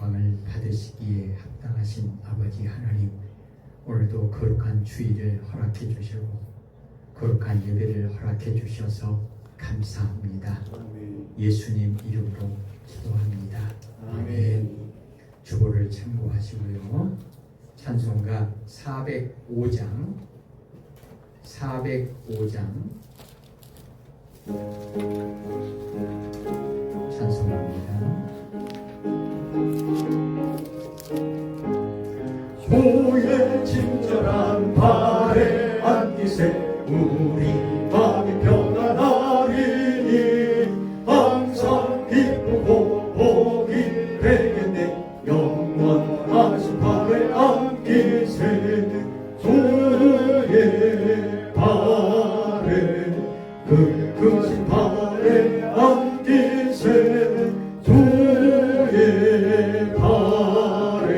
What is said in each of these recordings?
영광을 받으시기에 합당하신 아버지 하나님, 오늘도 거룩한 주일을 허락해 주시고 거룩한 예배를 허락해 주셔서 감사합니다. 예수님 이름으로 기도합니다. 아멘. 주보를 참고하시고요. 찬송가 405장 찬송합니다. 주의 친절한 발에 안기세 우리 마음이 평안하리니 항상 기쁘고 복이 되겠네. 영원하신 발에 안기세 주의 발에 굵으신 발에 안기세 주의 발에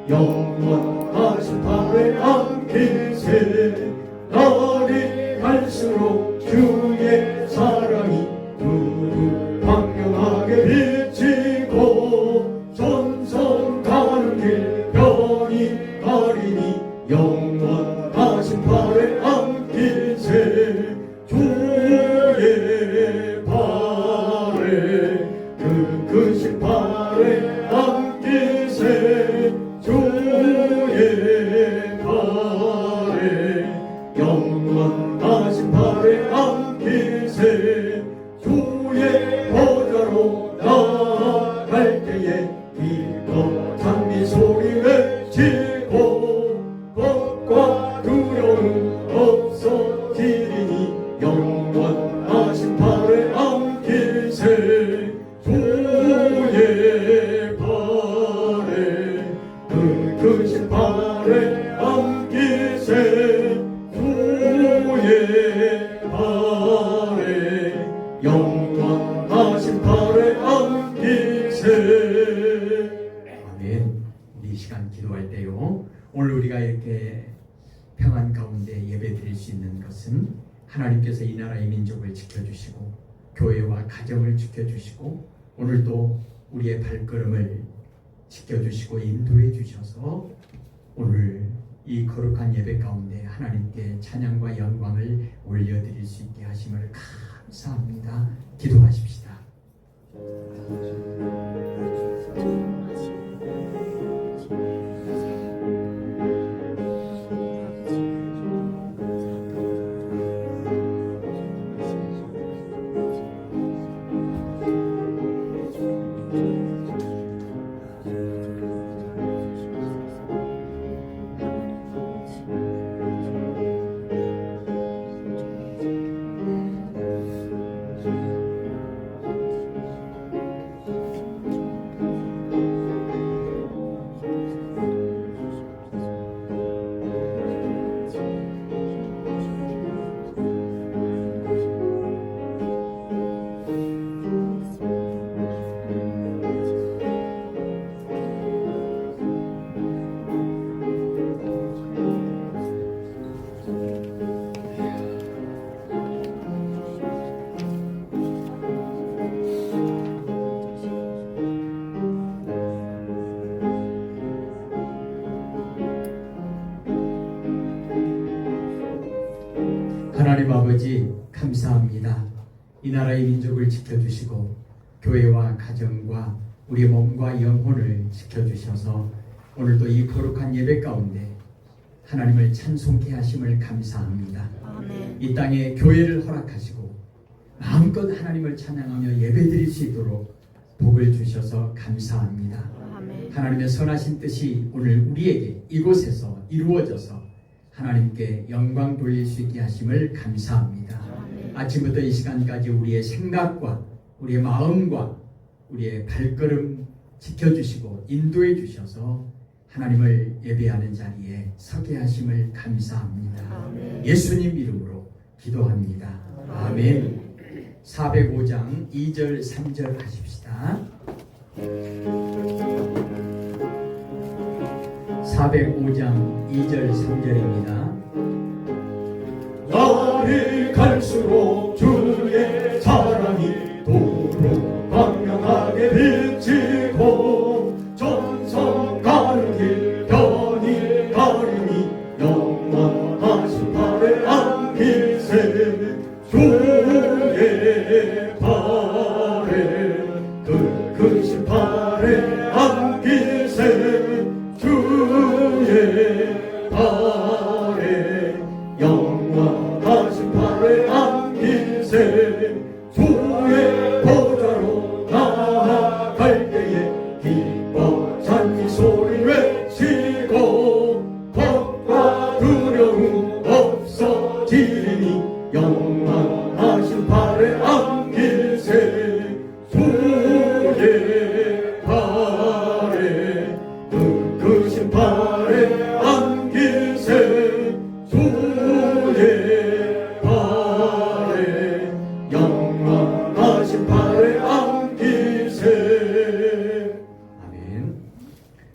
영원하신 발에 안기세. 날이 갈수록 주의 사랑이 두루 광명하게 비치고 전성 가는 길 편히 가리니 영원하신 발에 안기세 주의 발에 굵으신 발에 안기세 주의 발에 영원하신 발에 안기세. 주의 보좌로 나아갈 때에 기뻐 장미 소리 외치고 겁과 두려움 없어지리니 영원하신 발에 안기세 주의 발에 굵으신 발에 안기세 주의 발에 영원하신 발에 안기세. 아멘. 우리 이 시간 기도할 때요, 오늘 우리가 이렇게 평안 가운데 예배 드릴 수 있는 것은 하나님께서 이 나라의 민족을 지켜주시고 교회와 가정을 지켜주시고 오늘도 우리의 발걸음을 지켜주시고 인도해 주셔서 오늘 이 거룩한 예배 가운데 하나님께 찬양과 영광을 올려드릴 수 있게 하심을 감사합니다. 기도하십시다. 하나님 아버지 감사합니다. 이 나라의 민족을 지켜주시고 교회와 가정과 우리 몸과 영혼을 지켜주셔서 오늘도 이 거룩한 예배 가운데 하나님을 찬송케 하심을 감사합니다. 아멘. 이 땅에 교회를 허락하시고 마음껏 하나님을 찬양하며 예배드릴 수 있도록 복을 주셔서 감사합니다. 아멘. 하나님의 선하신 뜻이 오늘 우리에게 이곳에서 이루어져서 하나님께 영광 돌릴 수 있게 하심을 감사합니다. 아멘. 아침부터 이 시간까지 우리의 생각과 우리의 마음과 우리의 발걸음 지켜주시고 인도해 주셔서 하나님을 예배하는 자리에 서게 하심을 감사합니다. 아멘. 예수님 이름으로 기도합니다. 아멘. 405장 2절 3절 하십시다. 405장 2절 3절입니다. 날이 갈수록 주의 사랑이 도로 광명하게 비치고 팔에 안기세 주의 팔에 영원하신 팔에 안기세 주의 보좌로 나아갈 때에 기뻐 찬미 소리 외치고 겁과 두려움 없어지리니 영원하신 팔에 안기세 주의 팔에 크신 팔에 안기세 주의 팔에 영원하신 팔에 안기세. 아멘.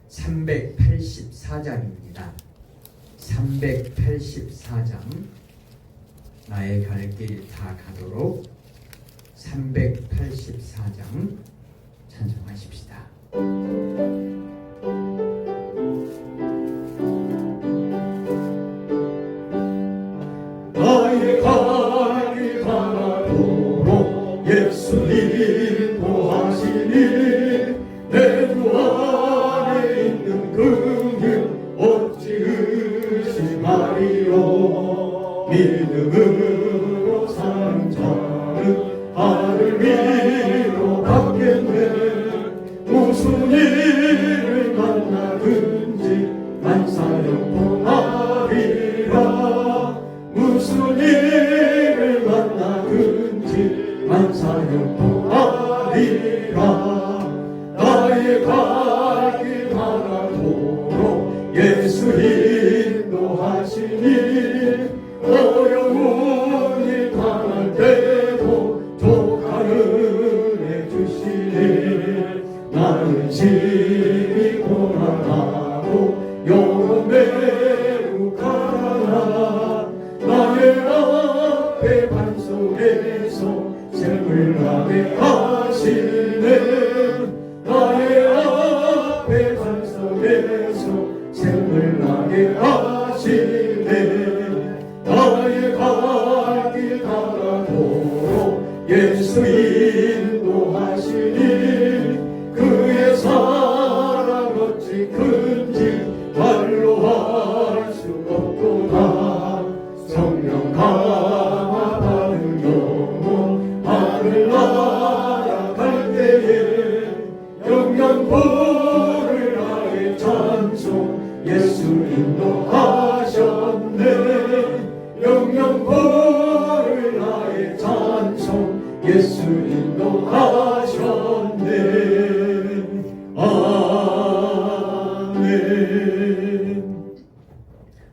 384장입니다. 384장. 나의 갈 길 다 가도록 384장 찬송하십시다. 나의 가기 가도록 예수님 도하시니 내 주 안에 있는 긍휼 어찌 의심하리요. 믿음으로 사는 자는 하늘 위로 받겠네. 무슨 일을 만나든지 만사형통하리라. 무슨 일을 만나든지 만사형통하리라. 나의 갈 길 가도록 예수 인도하시니 어려운 일 당할 때도 족한 은혜 주시니 나는 심히 고난하고 영혼 매우 가난하. 나의 앞에 반석에서 샘을 나게 하시네. 나의 앞에 반석에서 샘을 나게 하시네. 나의 갈 길 가도록 예수 인도하시니 그의 사랑 어찌 큰지 말로 할 수 없도다. 성령 강화 받은 영혼 하늘나라 갈 때에 영영 부를 나의 찬송 예수 인도하셨네. 영영 부를 나의 찬송 예수 인도하셨네. 아멘.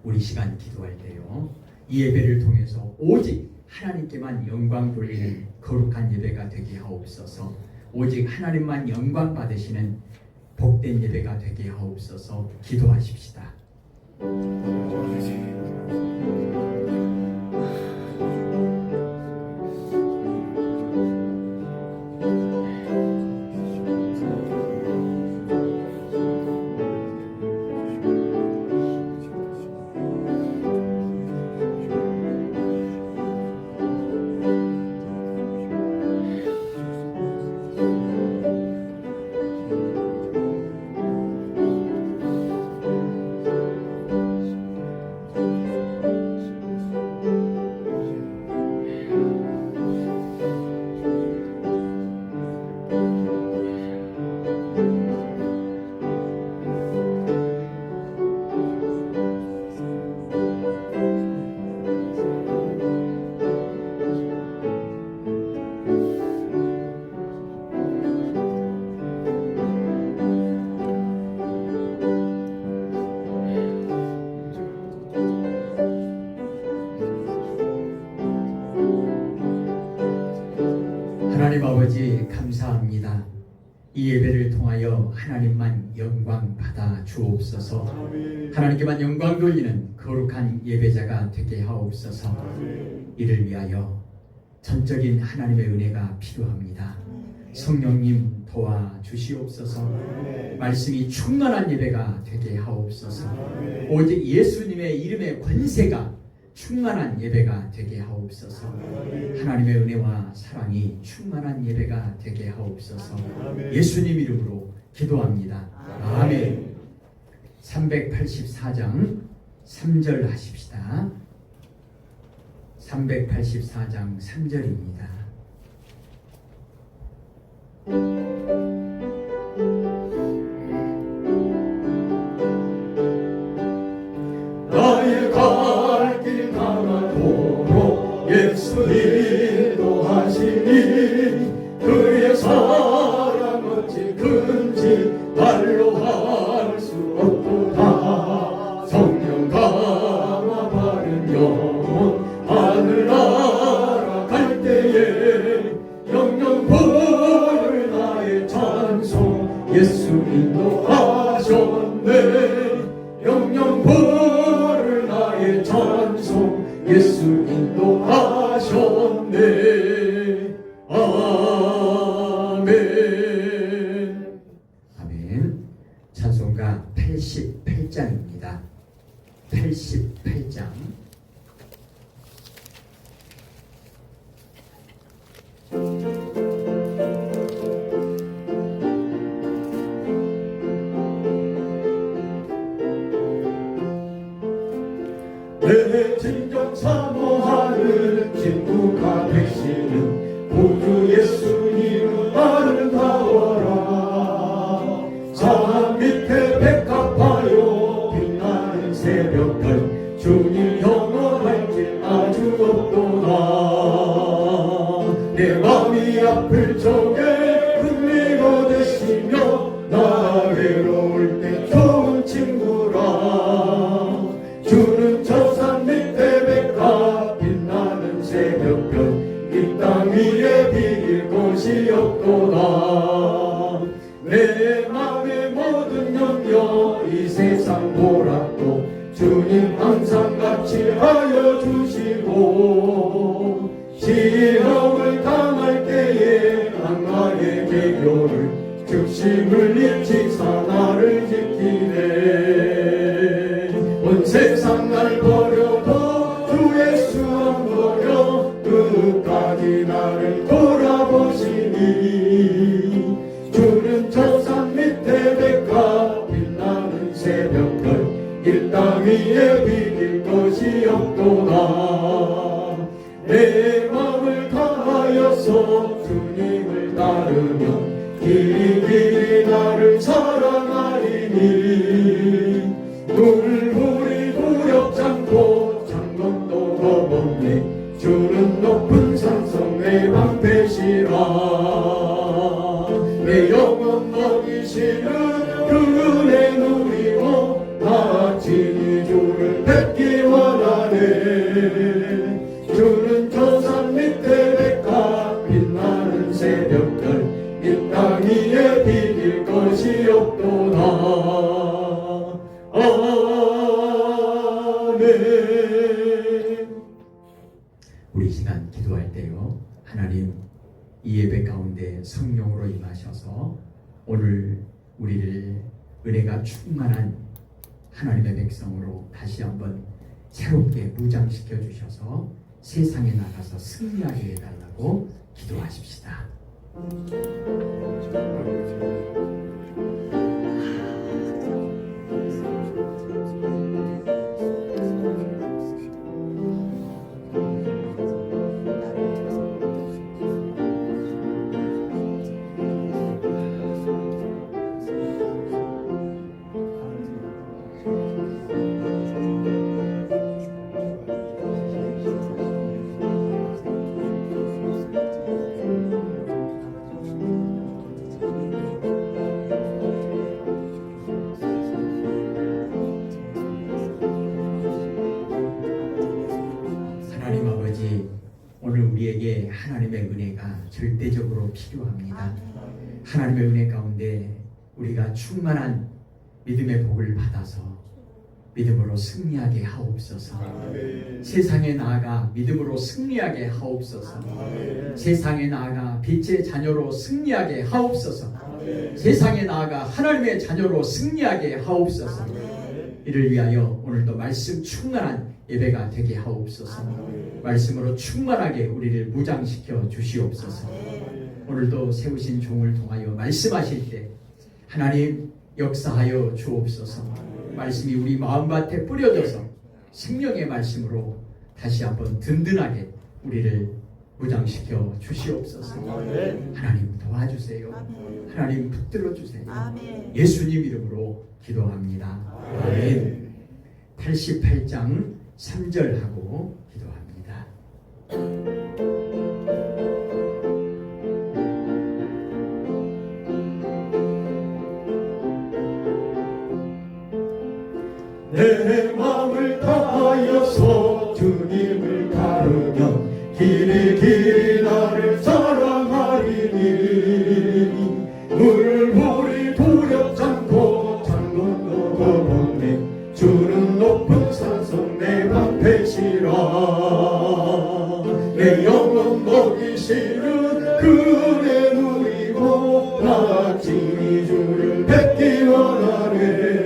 우리 시간 기도할 때요, 이 예배를 통해서 오직 하나님께만 영광 돌리는 거룩한 예배가 되게 하옵소서. 오직 하나님만 영광 받으시는 복된 예배가 되게 하옵소서. 기도하십시다. 하나님 아버지 감사합니다. 이 예배를 통하여 하나님만 영광 받아 주옵소서. 하나님께만 영광 돌리는 거룩한 예배자가 되게 하옵소서. 이를 위하여 전적인 하나님의 은혜가 필요합니다. 성령님 도와 주시옵소서. 말씀이 충만한 예배가 되게 하옵소서. 오직 예수님의 이름의 권세가 충만한 예배가 되게 하옵소서. 하나님의 은혜와 사랑이 충만한 예배가 되게 하옵소서. 예수님 이름으로 기도합니다. 아멘. 384장 3절 하십시다. 384장 3절입니다. 나의 갈 길 나가도록 예수 인도하시니 그의 사랑 어찌 큰지 말로 할 수 없도다. 성령 강화 바른 영혼 하늘 날아갈 때에 영영 부를 나의 찬송 예수 인도하셨네. 영영 부를 나의 찬송 예수 인도하셨네. 아멘. 아멘. 찬송가 88장입니다. 88장. 내 진정 사모하는 친구가 되시는 구주 예수님은 아름다워라. 산 밑에 백합하여 빛나는 새벽별 주님 영원할 길 아주 없도다. 내 맘이 아플 적에 흥미가 되시며 나 외로울 때 좋은 친구라. 주는 저 산 밑에 백합 빛나는 새벽별 이 땅 위에 비길 곳이 없도다. 내 맘의 모든 염려 이 세상 보라도 주님 항상 같이 하여 주시고 시험을 당할 때에 악마의 계교를 즉시 물리치사 나를 지키네. 온 세상 날 버려도 주 예수 안 버려 끝까지 나를 돌아보시니. 주는 저 산 밑에 백합 빛나는 새벽별 이 땅 위에 비길 것이 없도다. 내 맘을 다하여서 주님을 따르면 길이 나를 사랑하리니. 물불이 두렵지 않고 장검도 겁없네. 주는 높은 산성 내 방패시라. 내 영혼 먹이시는 그 은혜 누리고 나 친히 주를 뵙기 원하네. 주는 저 산 밑에 백합 빛나는 새벽별 이 땅 위에 비길 것이 없도다. 아멘. 우리 시간 기도할 때요, 하나님 이 예배 가운데 성령으로 임하셔서 오늘 우리를 은혜가 충만한 하나님의 백성으로 다시 한번 새롭게 무장시켜 주셔서 세상에 나가서 승리하게 해달라고 기도하십시다. 하나님 아버지, 오늘 우리에게 하나님의 은혜가 절대적으로 필요합니다. 하나님의 은혜 가운데 우리가 충만한 믿음의 복을 받아서 믿음으로 승리하게 하옵소서. 세상에 나아가 믿음으로 승리하게 하옵소서. 세상에 나아가 빛의 자녀로 승리하게 하옵소서. 세상에 나아가 하나님의 자녀로 승리하게 하옵소서. 이를 위하여 오늘도 말씀 충만한 예배가 되게 하옵소서. 말씀으로 충만하게 우리를 무장시켜 주시옵소서. 오늘도 세우신 종을 통하여 말씀하실 때 하나님 역사하여 주옵소서. 말씀이 우리 마음밭에 뿌려져서 생명의 말씀으로 다시 한번 든든하게 우리를 무장시켜 주시옵소서. 하나님 도와주세요. 하나님 붙들어 주세요. 예수님 이름으로 기도합니다. 아멘. 88장 3절하고 기도합니다. 내 마음을 다하여서 주님을 따르면 길이 나를 사랑하리니 물불이 두렵지 않고 창문도 거없네 주는 높은 산성 내 방패시라 내 영혼 먹이시는 그네 누리고 나침이 주를 뵙기 원하네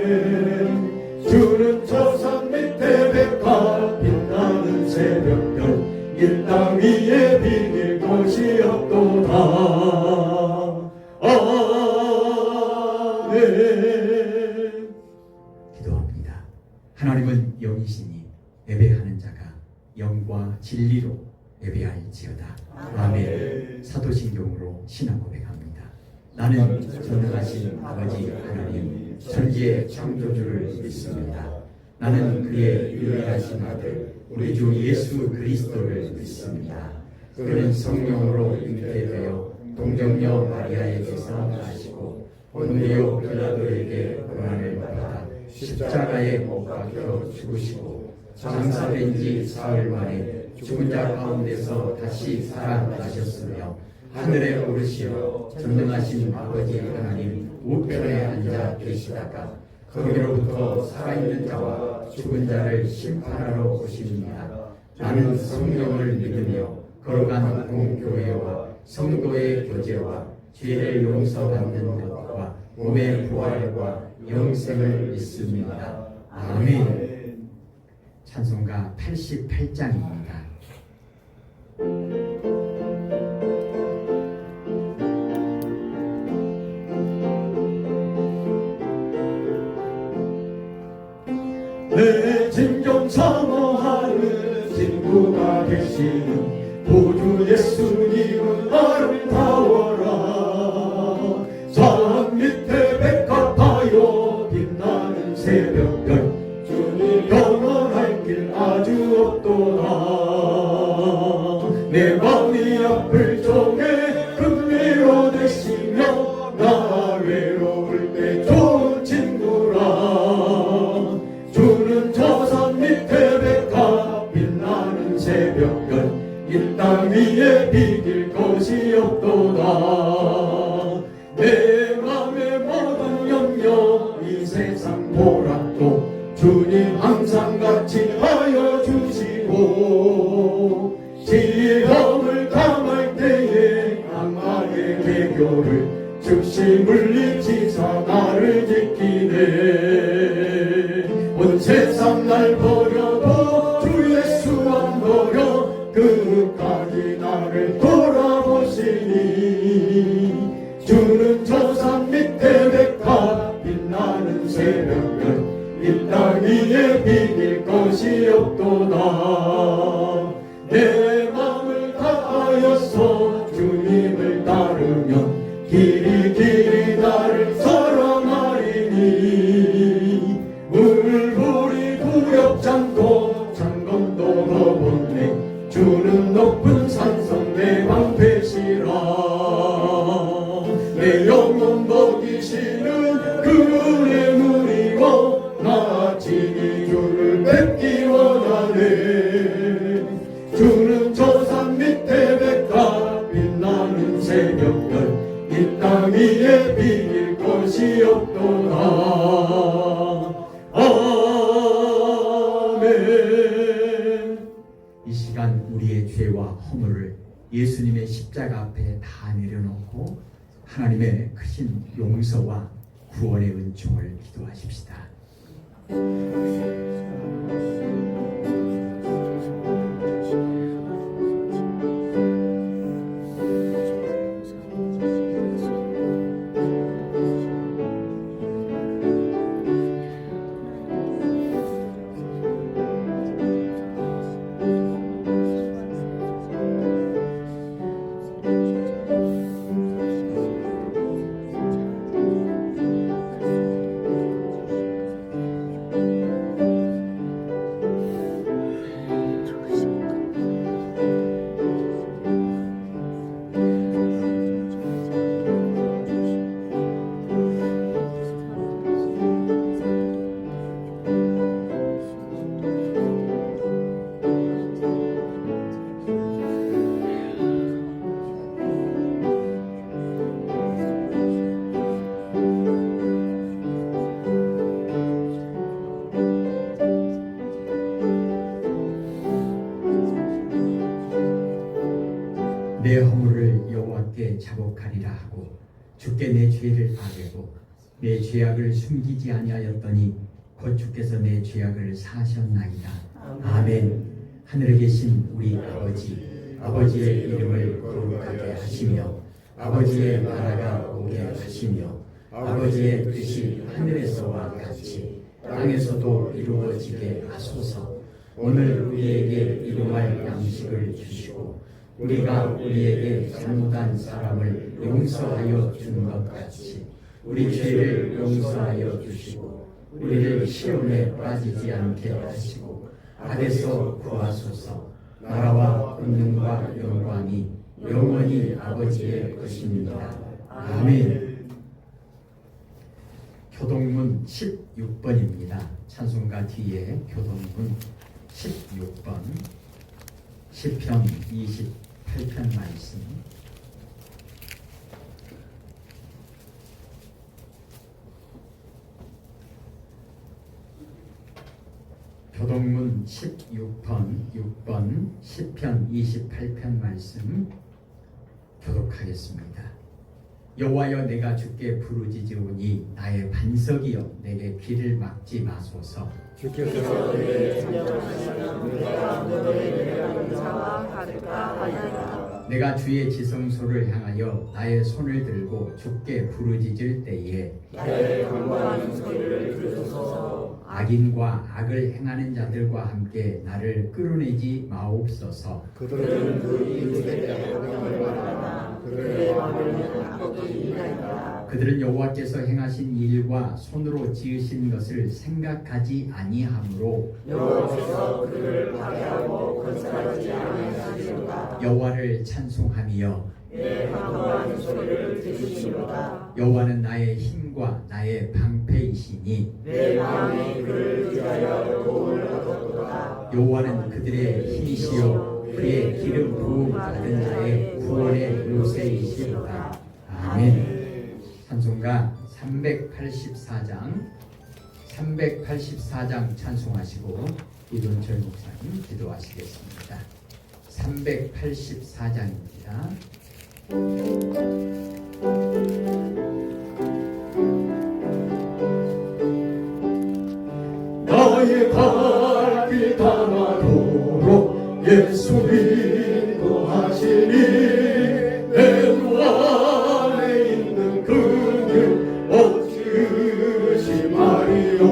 주는 저 산 밑에 백화 빛나는 새벽별 이 땅 위에 비길 곳이 없도다. 아멘. 기도합니다. 하나님은 영이시니 예배하는 자가 영과 진리로 예배할지어다. 아멘. 사도신경으로 신앙 고백합니다. 나는 전능하신 아버지 하나님 천지의 창조주를 믿습니다. 나는 그의 유일하신 아들 우리 주 예수 그리스도를 믿습니다. 그는 성령으로 잉태되어 동정녀 마리아에게서 나시고 본디오 빌라도에게 고난을 받아 십자가에 못 박혀 죽으시고 장사된 지 사흘 만에 죽은 자 가운데서 다시 살아나셨으며 하늘에 오르시어 전능하신 아버지 하나님 우편에 앉아 계시다가 거기로부터 살아있는 자와 죽은 자를 심판하러 오십니다. 나는 성령을 믿으며 거룩한 공교회와 성도의 교제와 죄를 용서받는 것과 몸의 부활과 영생을 믿습니다. 아멘. 찬송가 88장입니다. 내 진정 사모하는 친구가 되시는 보주 예수님은 아름다워라 산 밑에 백합하여 빛나는 새벽별 주님 영원할 길 아주 없도다 내 마음이 아플 적에 금리로 되시며 나 외로울 때 좋은 친구라 주는 저 산 밑에 백합 빛나는 새벽별 이 땅 위에 비길 것이 없도다 내 맘의 모든 염려 이 세상 보라도 주님 항상 같이 하여 주시고 시험을 당할 때에 악마의 개교를 즉시 물리치사 나를 지키네 온 세상 날 버려도 주 예수 안 버려 끝까지 나를 돌아보시니 주는 저 산 밑에 백합 빛나는 새벽별 이 땅 위에 비길 것이 없도다 내 마음을 다하여서 주님을 따르면 길이 나를 사랑하리니 물불이 두렵지 않고 창검도 거없네 주는 높은 산성 내 방패시라 내 영혼 먹이시는 그의 누리고 나 친히 주를 뵙기 원하네 주는 저 산 밑에 백합 빛나는 새벽별 이 땅 위에 비길 것이 없도다 아멘. 이 시간 우리의 죄와 허물을 예수님의 십자가 앞에 다 내려놓고 하나님의 크신 용서와 구원의 은총을 기도하십시다. 자복하리라 하고 주께 내 죄를 아뢰고 내 죄악을 숨기지 아니하였더니 곧 주께서 내 죄악을 사하셨나이다. 아멘. 하늘에 계신 우리 아버지의 이름을 거룩하게 하시며 아버지의 나라가 오게 하시며 아버지의 뜻이 하늘에서와 같이 땅에서도 이루어지게 하소서. 오늘 우리에게 일용할 양식을 주시고 우리가 우리에게 잘못한 사람을 용서하여 준 것 같이 우리 죄를 용서하여 주시고 우리를 시험에 빠지지 않게 하시고 악에서 구하소서. 나라와 권능과 영광이 영원히 아버지의 것입니다. 아멘. 교동문 16번입니다. 찬송가 뒤에 교동문 16번 시편 28편 말씀. 교동문 6번 시편 28편 말씀 교독하겠습니다. 여호와여, 내가 주께 부르짖으오니 나의 반석이여 내게 길을 막지 마소서. 주께서 내게 진정하시면 내가 너의 내려가는 자와 같을까 하나이다. 내가 주의 지성소를 향하여 나의 손을 들고 주께 부르짖을 때에 나의 간구하는 소리를 들으소서. 악인과 악을 행하는 자들과 함께 나를 끌어내지 마옵소서. 그들은 그 이웃에게 악행을 말하나 그들의 마음에는 악독이 있나이다. 그들은 여호와께서 행하신 일과 손으로 지으신 것을 생각하지 아니하므로 여호와께서 그들을 파괴하고 건설하지 아니하시리로다. 여호와를 찬송하며 내 간구하는 소리를 들으시리로다. 여호와는 나의 힘과 나의 방패이시니 내 마음이 그를 위하여 도움을 얻었도다. 여호와는 그들의 힘이시요 그의 기름 부음 받은 자의 구원의 요새이시로다. 아멘. 찬송가 384장 찬송하시고 이돈철 목사님 기도하시겠습니다. 384장입니다. 나의 갈 길 다가도록 예수 인도하시니 내 주 안에 있는 그길 어찌 의심하리요.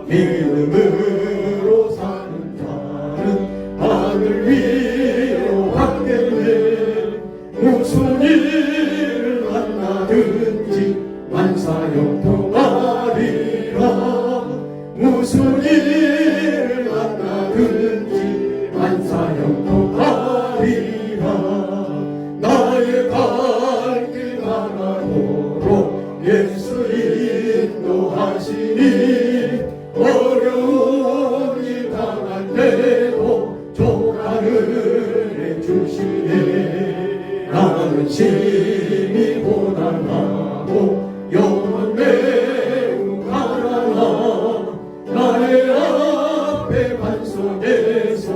믿음으로 사는 자는 하늘 위로 받겠네. 무슨 일을 만나든지 만사형통하리라. 무슨 일을 만나든지 만사형통하리라. 나의 갈 길 하나도록 예수 인도하시니 어려운 일 당할 때도 조카를 해주시네. 나는 심히 고난하고 영혼 매우 가난하. 나의 앞에 반석에서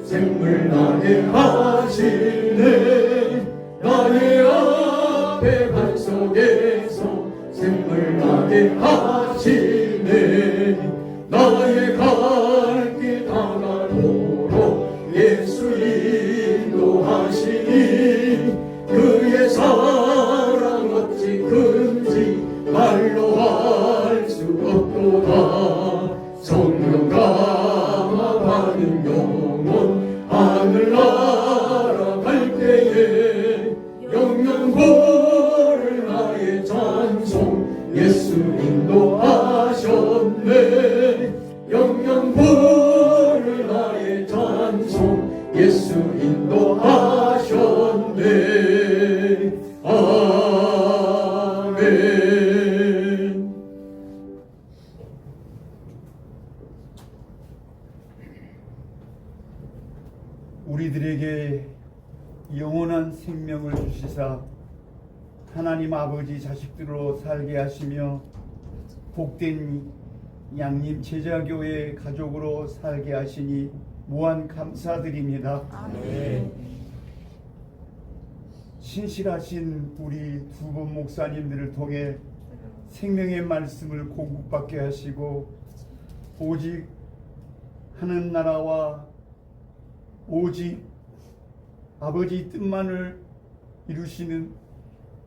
샘물 나게 하시네. 나의 앞에 반석에서 샘물 나게 하시네. 나의 갈 길 다가도록 예수 인도하시니 그의 사랑 어찌 큰지 말로 할 수 없도다. 성령 감화받은 영혼 하늘나라 갈 때에 영영보를 나의 찬송 예수 인도하셨네. 영영보를 나의 찬송 예수 인도하셨네. 아멘. 우리들에게 영원한 생명을 주시사 하나님 아버지 자식들로 살게 하시며 복된 양림 제자교회 가족으로 살게 하시니 무한 감사드립니다. 아멘. 신실하신 우리 두 분 목사님들을 통해 생명의 말씀을 공급받게 하시고 오직 하는 나라와 오직 아버지 뜻만을 이루시는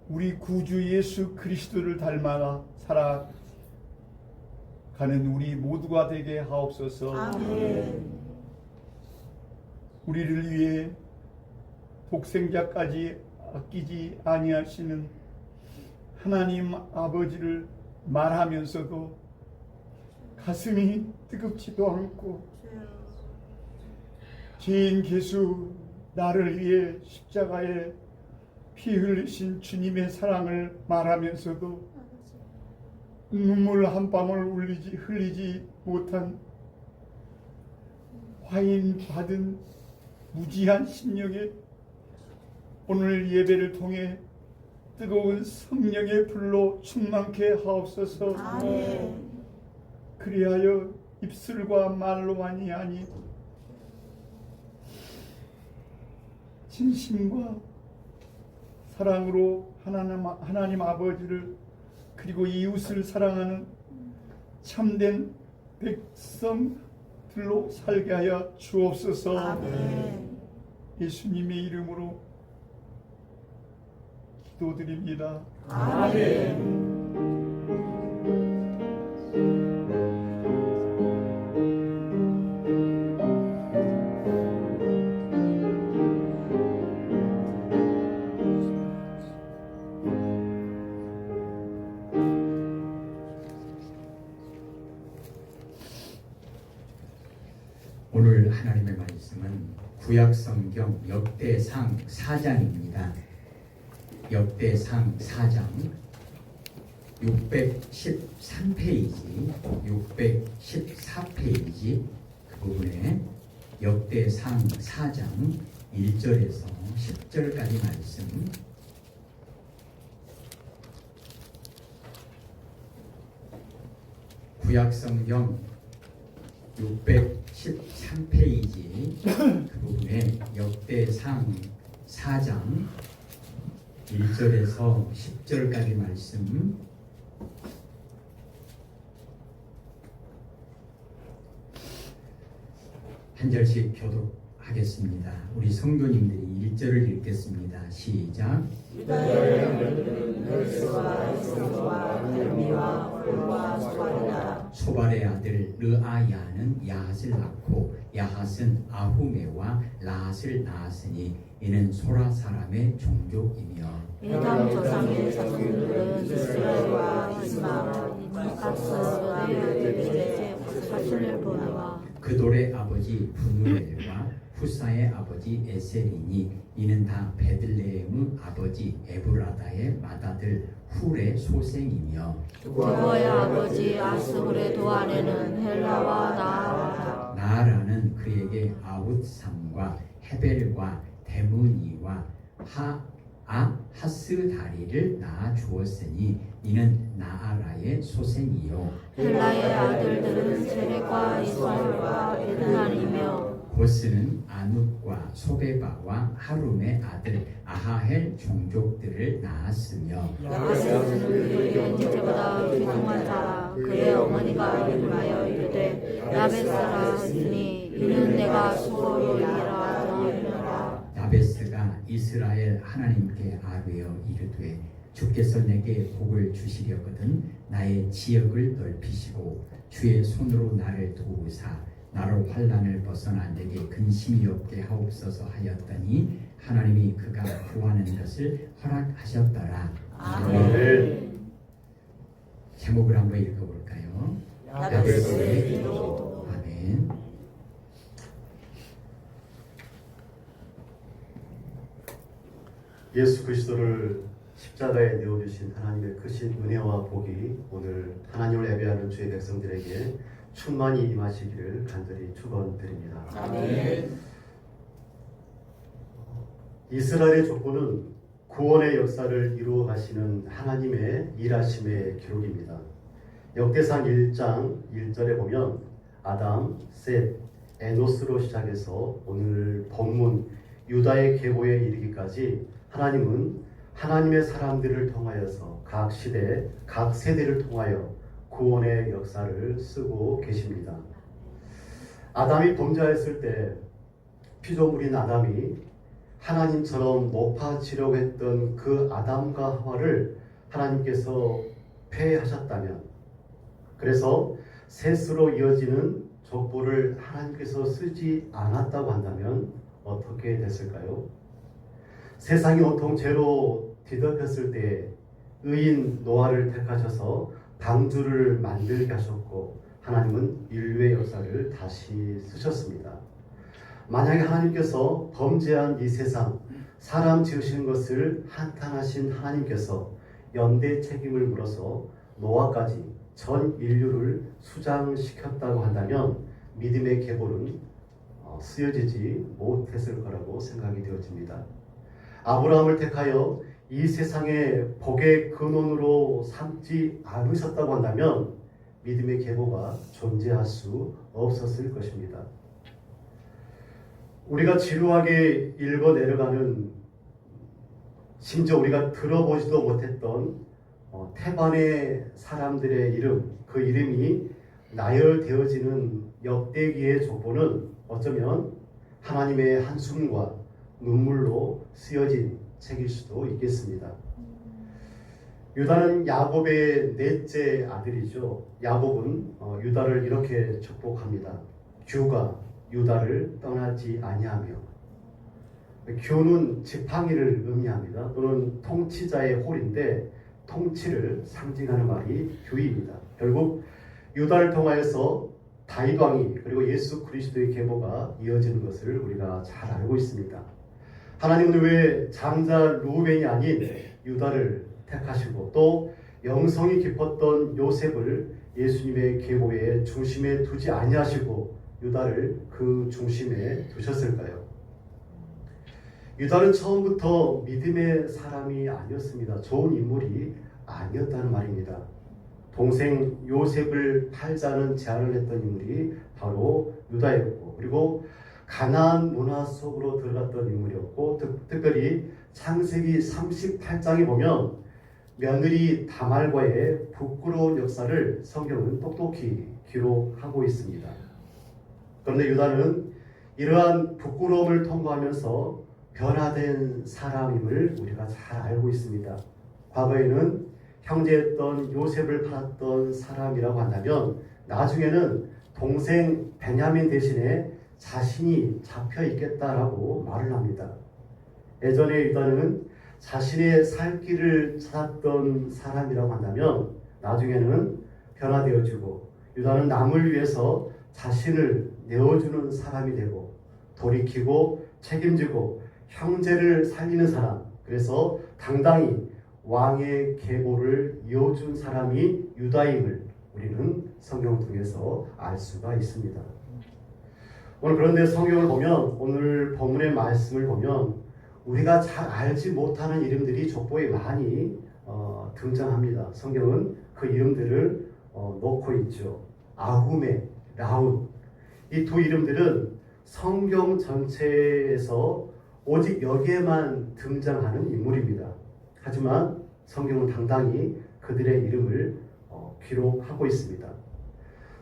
우리 구주 예수 그리스도를 닮아 살아가는 우리 모두가 되게 하옵소서. 아멘. 우리를 위해 독생자까지 아끼지 아니하시는 하나님 아버지를 말하면서도 가슴이 뜨겁지도 않고 죄인 개수 나를 위해 십자가에 피 흘리신 주님의 사랑을 말하면서도 눈물 한 방울 흘리지 못한 화인 받은 무지한 심령에 오늘 예배를 통해 뜨거운 성령의 불로 충만케 하옵소서. 아멘. 그리하여 입술과 말로만이 아니 진심과 사랑으로 하나님 아버지를 그리고 이웃을 사랑하는 참된 백성들로 살게 하여 주옵소서. 아멘. 예수님의 이름으로 기도드립니다. 아멘. 오늘 하나님의 말씀은 구약성경 역대상 4장입니다. 역대상 4장 613페이지, 614페이지 그 부분에 역대상 4장 1절에서 10절까지 말씀, 구약성경 613페이지 그 부분에 역대상 4장 1절에서 10절까지 말씀, 한 절씩 교독하겠습니다. 우리 성도님들이 1절을 읽겠습니다. 시작. 유다의 영들은 헬스와 이스라와 헬미와 홀과 소발이다. 소발의 아들 르아야는 야핫을 낳고 야핫은 아후메와 라핫을 낳았으니 이는 소라 사람의 종족이며 에담 조상의 자손들은 이스라엘과 이스마와 이카스와 데빌의 사촌을 보내와 그돌의 아버지 분우엘과 후사의 아버지 에셀이니 이는 다 베들레헴의 아버지 에브라다의 맏아들 훌의 소생이며 두거의 아버지 아스hul의 도안에는 헬라와 나아라다. 나아라는 그에게 아웃삼과 헤벨과 데무니와 하스다리를 낳아 주었으니 이는 나아라의 소생이요 헬라의 아들들은 세렉과 이스라엘과 에드난이며 고스는 아눕과 소베바와 하룸의 아들 아하헬 종족들을 낳았으며 야베스는 그의 형제보다 귀중한 자라. 그의 어머니가 이름하여 이르되 야베스라 하시니 이는 내가 수고로 일하라 하였노라. 야베스가 이스라엘 하나님께 아뢰어 이르되 주께서 내게 복을 주시려거든 나의 지역을 넓히시고 주의 손으로 나를 도우사 나로 환난을 벗어나 내게 근심이 없게 하옵소서 하였더니 하나님이 그가 구하는 것을 허락하셨더라. 아멘. 제목을 한번 읽어볼까요? 야베스의 기도. 아멘. 예수 그리스도를 십자가에 내어주신 하나님의 크신 은혜와 복이 오늘 하나님을 예배하는 주의 백성들에게 충만히 임하시기를 간절히 축원드립니다. 아멘. 이스라엘의 족보는 구원의 역사를 이루어 가시는 하나님의 일하심의 기록입니다. 역대상 1장 1절에 보면 아담, 셋, 에노스로 시작해서 오늘 본문 유다의 계보에 이르기까지 하나님은 하나님의 사람들을 통하여서 각 시대, 각 세대를 통하여 구원의 역사를 쓰고 계십니다. 아담이 범죄했을 때 피조물인 아담이 하나님처럼 높아지려고 했던 그 아담과 하와를 하나님께서 폐하셨다면, 그래서 셋으로 이어지는 족보를 하나님께서 쓰지 않았다고 한다면 어떻게 됐을까요? 세상이 온통 죄로 뒤덮였을 때 의인 노아를 택하셔서 방주를 만들게 하셨고, 하나님은 인류의 역사를 다시 쓰셨습니다. 만약에 하나님께서 범죄한 이 세상, 사람 지으신 것을 한탄하신 하나님께서 연대 책임을 물어서 노아까지 전 인류를 수장시켰다고 한다면 믿음의 계보는 쓰여지지 못했을 거라고 생각이 되어집니다. 아브라함을 택하여 이 세상의 복의 근원으로 삼지 않으셨다고 한다면 믿음의 계보가 존재할 수 없었을 것입니다. 우리가 지루하게 읽어 내려가는, 심지어 우리가 들어보지도 못했던 태반의 사람들의 이름, 그 이름이 나열되어지는 역대기의 족보는 어쩌면 하나님의 한숨과 눈물로 쓰여진 책일 수도 있겠습니다. 유다는 야곱의 넷째 아들이죠. 야곱은 유다를 이렇게 축복합니다. 규가 유다를 떠나지 아니하며. 규는 지팡이를 의미합니다. 또는 통치자의 홀인데 통치를 상징하는 말이 규입니다. 결국 유다를 통하여서 다윗 왕이 그리고 예수 그리스도의 계보가 이어지는 것을 우리가 잘 알고 있습니다. 하나님은 왜 장자 루벤이 아닌 유다를 택하시고 또 영성이 깊었던 요셉을 예수님의 계보의 중심에 두지 아니하시고 유다를 그 중심에 두셨을까요? 유다는 처음부터 믿음의 사람이 아니었습니다. 좋은 인물이 아니었다는 말입니다. 동생 요셉을 팔자는 제안을 했던 인물이 바로 유다였고, 그리고 가나안 문화 속으로 들어갔던 인물이었고, 특별히 창세기 38장에 보면 며느리 다말과의 부끄러운 역사를 성경은 똑똑히 기록하고 있습니다. 그런데 유다는 이러한 부끄러움을 통과하면서 변화된 사람임을 우리가 잘 알고 있습니다. 과거에는 형제였던 요셉을 팔았던 사람이라고 한다면 나중에는 동생 베냐민 대신에 자신이 잡혀 있겠다라고 말을 합니다. 예전에 유다는 자신의 살 길을 찾았던 사람이라고 한다면 나중에는 변화되어지고 유다는 남을 위해서 자신을 내어주는 사람이 되고 돌이키고 책임지고 형제를 살리는 사람, 그래서 당당히 왕의 계보를 이어준 사람이 유다임을 우리는 성경 통해서 알 수가 있습니다. 오늘 그런데 성경을 보면, 오늘 본문의 말씀을 보면 우리가 잘 알지 못하는 이름들이 족보에 많이 등장합니다. 성경은 그 이름들을 놓고 있죠. 아후메, 라운, 이 두 이름들은 성경 전체에서 오직 여기에만 등장하는 인물입니다. 하지만 성경은 당당히 그들의 이름을 기록하고 있습니다.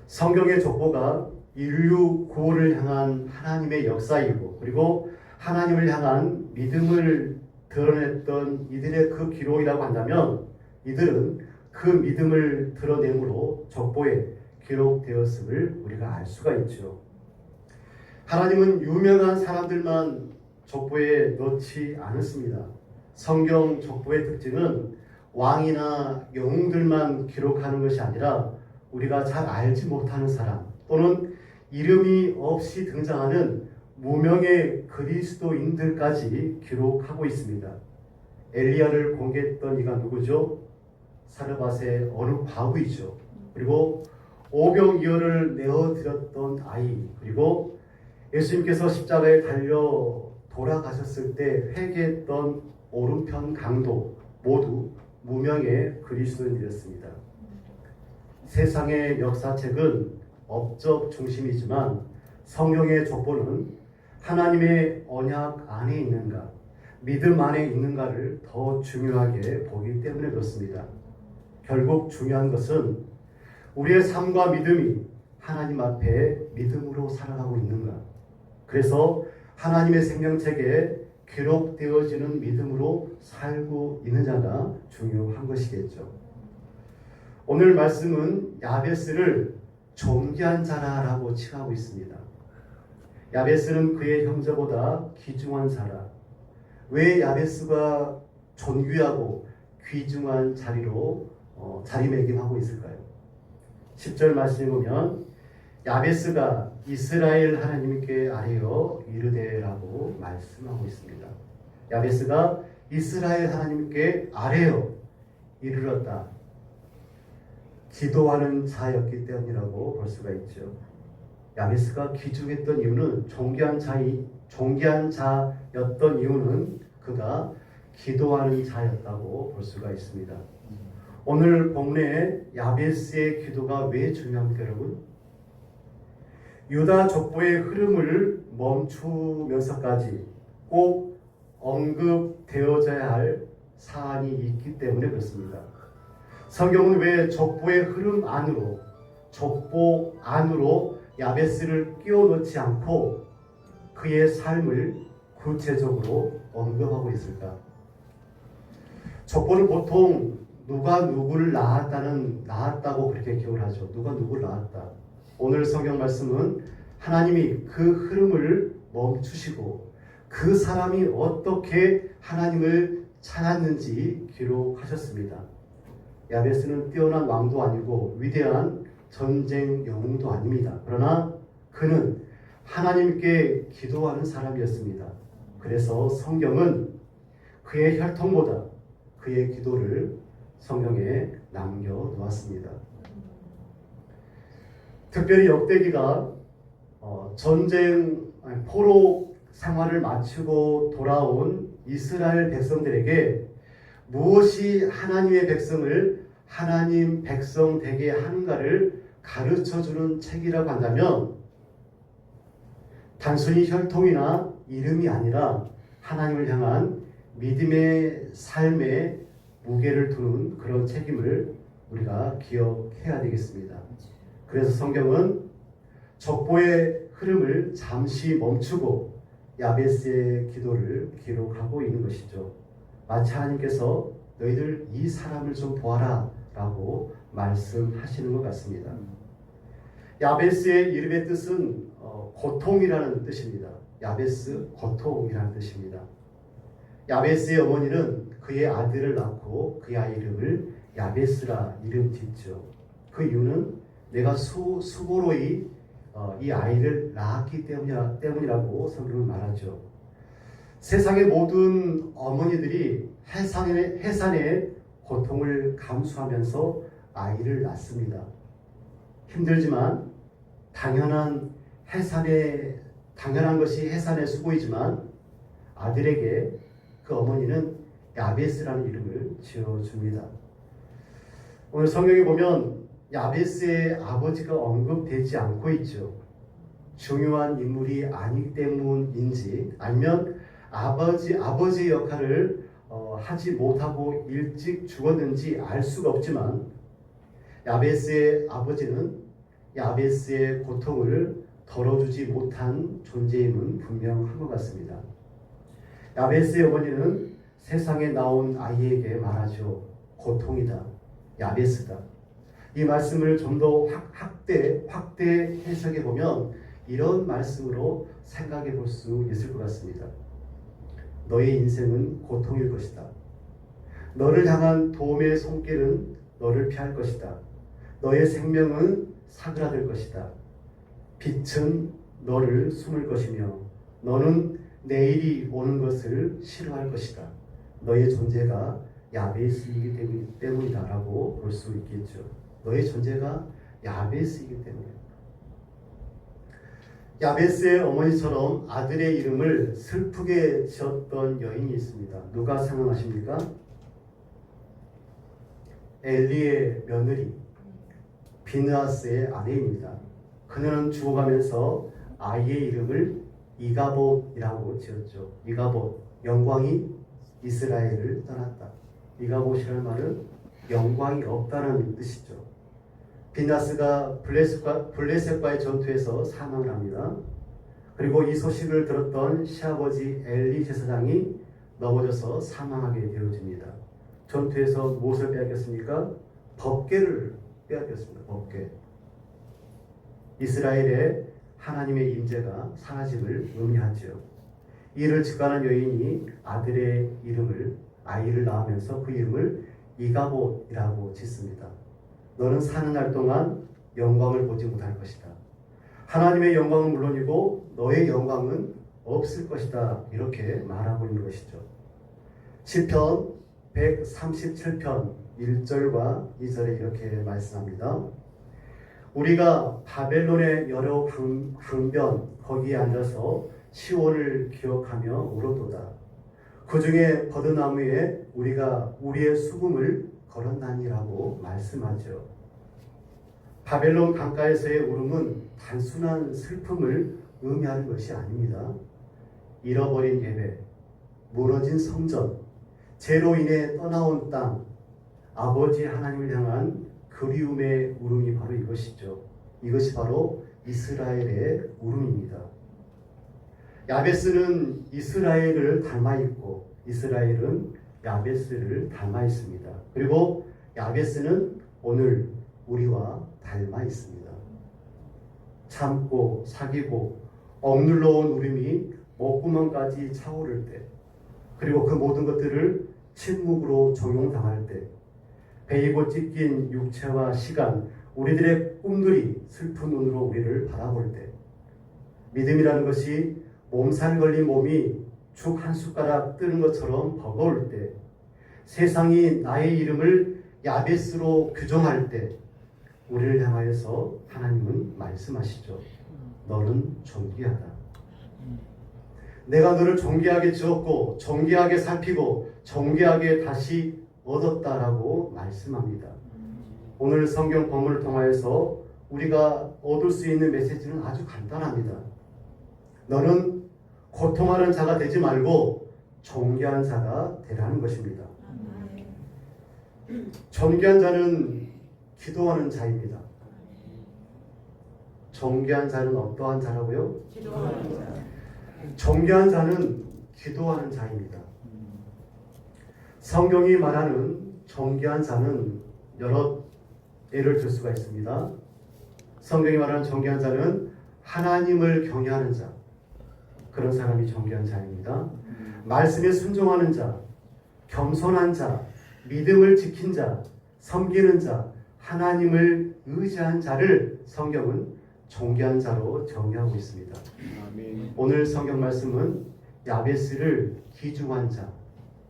성경의 족보가 인류 구원을 향한 하나님의 역사이고, 그리고 하나님을 향한 믿음을 드러냈던 이들의 그 기록이라고 한다면 이들은 그 믿음을 드러내므로 족보에 기록되었음을 우리가 알 수가 있죠. 하나님은 유명한 사람들만 족보에 넣지 않았습니다. 성경 족보의 특징은 왕이나 영웅들만 기록하는 것이 아니라 우리가 잘 알지 못하는 사람 또는 이름이 없이 등장하는 무명의 그리스도인들까지 기록하고 있습니다. 엘리야를 공개했던 이가 누구죠? 사르밧의 어느 과부이죠. 그리고 오병이어를 내어드렸던 아이, 그리고 예수님께서 십자가에 달려 돌아가셨을 때 회개했던 오른편 강도, 모두 무명의 그리스도인이었습니다. 세상의 역사책은 업적 중심이지만 성경의 족보는 하나님의 언약 안에 있는가, 믿음 안에 있는가를 더 중요하게 보기 때문에 그렇습니다. 결국 중요한 것은 우리의 삶과 믿음이 하나님 앞에 믿음으로 살아가고 있는가. 그래서 하나님의 생명책에 기록되어지는 믿음으로 살고 있느냐가 중요한 것이겠죠. 오늘 말씀은 야베스를 존귀한 자라라고 칭하고 있습니다. 야베스는 그의 형제보다 귀중한 자라. 왜 야베스가 존귀하고 귀중한 자리로 자리매김하고 있을까요? 10절 말씀에 보면 야베스가 이스라엘 하나님께 아뢰어 이르되라고 말씀하고 있습니다. 야베스가 이스라엘 하나님께 아뢰어 이르렀다. 기도하는 자였기 때문이라고 볼 수가 있죠. 야베스가 귀중했던 이유는 존귀한 자였던 이유는 그가 기도하는 자였다고 볼 수가 있습니다. 오늘 본문에 야베스의 기도가 왜 중요합니까, 여러분? 유다 족보의 흐름을 멈추면서까지 꼭 언급되어져야 할 사안이 있기 때문에 그렇습니다. 성경은 왜 족보의 흐름 안으로, 족보 안으로 야베스를 끼워 넣지 않고 그의 삶을 구체적으로 언급하고 있을까? 족보는 보통 누가 누구를 낳았다고 그렇게 기억을 하죠. 누가 누구를 낳았다. 오늘 성경 말씀은 하나님이 그 흐름을 멈추시고 그 사람이 어떻게 하나님을 찾았는지 기록하셨습니다. 야베스는 뛰어난 왕도 아니고 위대한 전쟁 영웅도 아닙니다. 그러나 그는 하나님께 기도하는 사람이었습니다. 그래서 성경은 그의 혈통보다 그의 기도를 성경에 남겨놓았습니다. 특별히 역대기가 포로 생활을 마치고 돌아온 이스라엘 백성들에게 무엇이 하나님의 백성을 하나님 백성 되게 하는가를 가르쳐주는 책이라고 한다면 단순히 혈통이나 이름이 아니라 하나님을 향한 믿음의 삶에 무게를 두는 그런 책임을 우리가 기억해야 되겠습니다. 그래서 성경은 족보의 흐름을 잠시 멈추고 야베스의 기도를 기록하고 있는 것이죠. 마치 하나님께서 너희들 이 사람을 좀 보아라 라고 말씀하시는 것 같습니다. 야베스의 이름의 뜻은 고통이라는 뜻입니다. 야베스, 고통이라는 뜻입니다. 야베스의 어머니는 그의 아들을 낳고 그의 아이 이름을 야베스라 이름 짓죠. 그 이유는 내가 수고로이 이 아이를 낳았기 때문이라고 성경은 말하죠. 세상의 모든 어머니들이 해산의 고통을 감수하면서 아이를 낳습니다. 힘들지만 당연한 것이 해산의 수고이지만 아들에게 그 어머니는 야베스라는 이름을 지어줍니다. 오늘 성경에 보면 야베스의 아버지가 언급되지 않고 있죠. 중요한 인물이 아니기 때문인지 아니면 아버지의 역할을 하지 못하고 일찍 죽었는지 알 수가 없지만 야베스의 아버지는 야베스의 고통을 덜어주지 못한 존재임은 분명한 것 같습니다. 야베스의 어머니는 세상에 나온 아이에게 말하죠. 고통이다. 야베스다. 이 말씀을 좀 더 확대 해석해 보면 이런 말씀으로 생각해 볼 수 있을 것 같습니다. 너의 인생은 고통일 것이다. 너를 향한 도움의 손길은 너를 피할 것이다. 너의 생명은 사그라들 것이다. 빛은 너를 숨을 것이며 너는 내일이 오는 것을 싫어할 것이다. 너의 존재가 야베스이기 때문이다 라고 볼 수 있겠죠. 너의 존재가 야베스이기 때문이다. 야베스의 어머니처럼 아들의 이름을 슬프게 지었던 여인이 있습니다. 누가 생각나십니까? 엘리의 며느리 비느하스의 아내입니다. 그녀는 죽어가면서 아이의 이름을 이가봇이라고 지었죠. 이가봇, 영광이 이스라엘을 떠났다. 이가봇이라는 말은 영광이 없다는 뜻이죠. 비나스가 블레셋과의 전투에서 사망을 합니다. 그리고 이 소식을 들었던 시아버지 엘리 제사장이 넘어져서 사망하게 되어집니다. 전투에서 무엇을 빼앗겼습니까? 법궤를 빼앗겼습니다. 법궤. 이스라엘의 하나님의 임재가 사라짐을 의미하죠. 이를 직관한 여인이 아이를 낳으면서 그 이름을 이가봇이라고 짓습니다. 너는 사는 날 동안 영광을 보지 못할 것이다. 하나님의 영광은 물론이고 너의 영광은 없을 것이다. 이렇게 말하고 있는 것이죠. 시편 137편 1절과 2절에 이렇게 말씀합니다. 우리가 바벨론의 여러 강변 거기에 앉아서 시온을 기억하며 울었도다. 그 중에 버드나무에 우리가 우리의 수금을 걸었나니라고 말씀하죠. 바벨론 강가에서의 울음은 단순한 슬픔을 의미하는 것이 아닙니다. 잃어버린 예배, 무너진 성전, 죄로 인해 떠나온 땅, 아버지 하나님을 향한 그리움의 울음이 바로 이것이죠. 이것이 바로 이스라엘의 울음입니다. 야베스는 이스라엘을 닮아 있고 이스라엘은 야베스를 닮아 있습니다. 그리고 야베스는 오늘 우리와 닮아 있습니다. 참고 사귀고 억눌러 온 울음이 목구멍까지 차오를 때, 그리고 그 모든 것들을 침묵으로 종용당할 때, 베이고 찢긴 육체와 시간, 우리들의 꿈들이 슬픈 눈으로 우리를 바라볼 때, 믿음이라는 것이 몸살 걸린 몸이 죽 한 숟가락 뜨는 것처럼 버거울 때, 세상이 나의 이름을 야베스로 규정할 때, 우리를 향하여서 하나님은 말씀하시죠. 너는 존귀하다. 내가 너를 존귀하게 지었고 존귀하게 살피고 존귀하게 다시 얻었다라고 말씀합니다. 오늘 성경 본문을 통하여서 우리가 얻을 수 있는 메시지는 아주 간단합니다. 너는 고통하는 자가 되지 말고 존귀한 자가 되라는 것입니다. 존귀한 자는 기도하는 자입니다. 존귀한 자는 어떠한 자라고요? 기도하는 자. 존귀한 자는 기도하는 자입니다. 성경이 말하는 존귀한 자는 여러 예를 들 수가 있습니다. 성경이 말하는 존귀한 자는 하나님을 경외하는 자, 그런 사람이 존귀한 자입니다. 말씀에 순종하는 자, 겸손한 자, 믿음을 지킨 자, 섬기는 자, 하나님을 의지한 자를 성경은 존귀한 자로 정의하고 있습니다. 아멘. 오늘 성경 말씀은 야베스를 귀중한 자,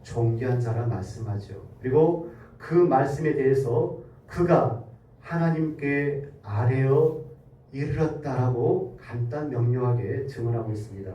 존귀한 자라 말씀하죠. 그리고 그 말씀에 대해서 그가 하나님께 아뢰어 이르렀다라고 간단 명료하게 증언하고 있습니다.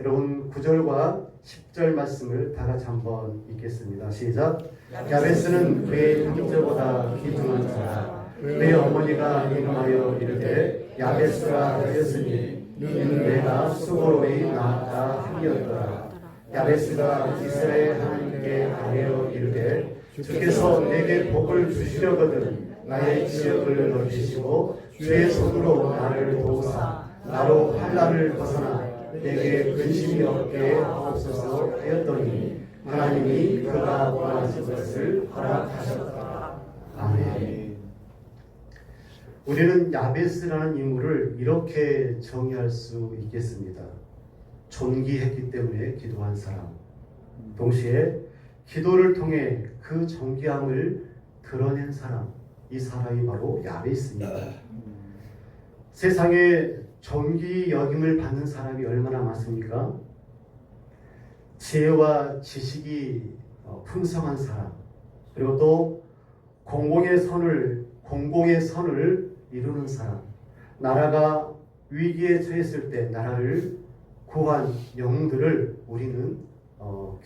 여러분 9절과 10절 말씀을 다 같이 한번 읽겠습니다. 시작. 야베스는 그의 형제보다 귀중한 자라. 그의 어머니가 이름하여 이르되 야베스가 되었으니 이는 내가 수고로이 낳았다 함이었더라. 야베스가 이스라엘 하나님께 아뢰어 이르되 주께서 내게 복을 주시려거든 나의 지역을 넓히시고 주의 손으로 나를 도우사 나로 환난을 벗어나 내게 근심이 없게 하옵소서 하였더니 하나님이 그가 원하신 것을 허락하셨다. 아멘. 우리는 야베스라는 인물을 이렇게 정의할 수 있겠습니다. 존귀했기 때문에 기도한 사람, 동시에 기도를 통해 그 존귀함을 드러낸 사람, 이 사람이 바로 야베스입니다. 세상에 존귀 여김을 받는 사람이 얼마나 많습니까? 지혜와 지식이 풍성한 사람, 그리고 또 공공의 선을 이루는 사람, 나라가 위기에 처했을 때 나라를 구한 영웅들을 우리는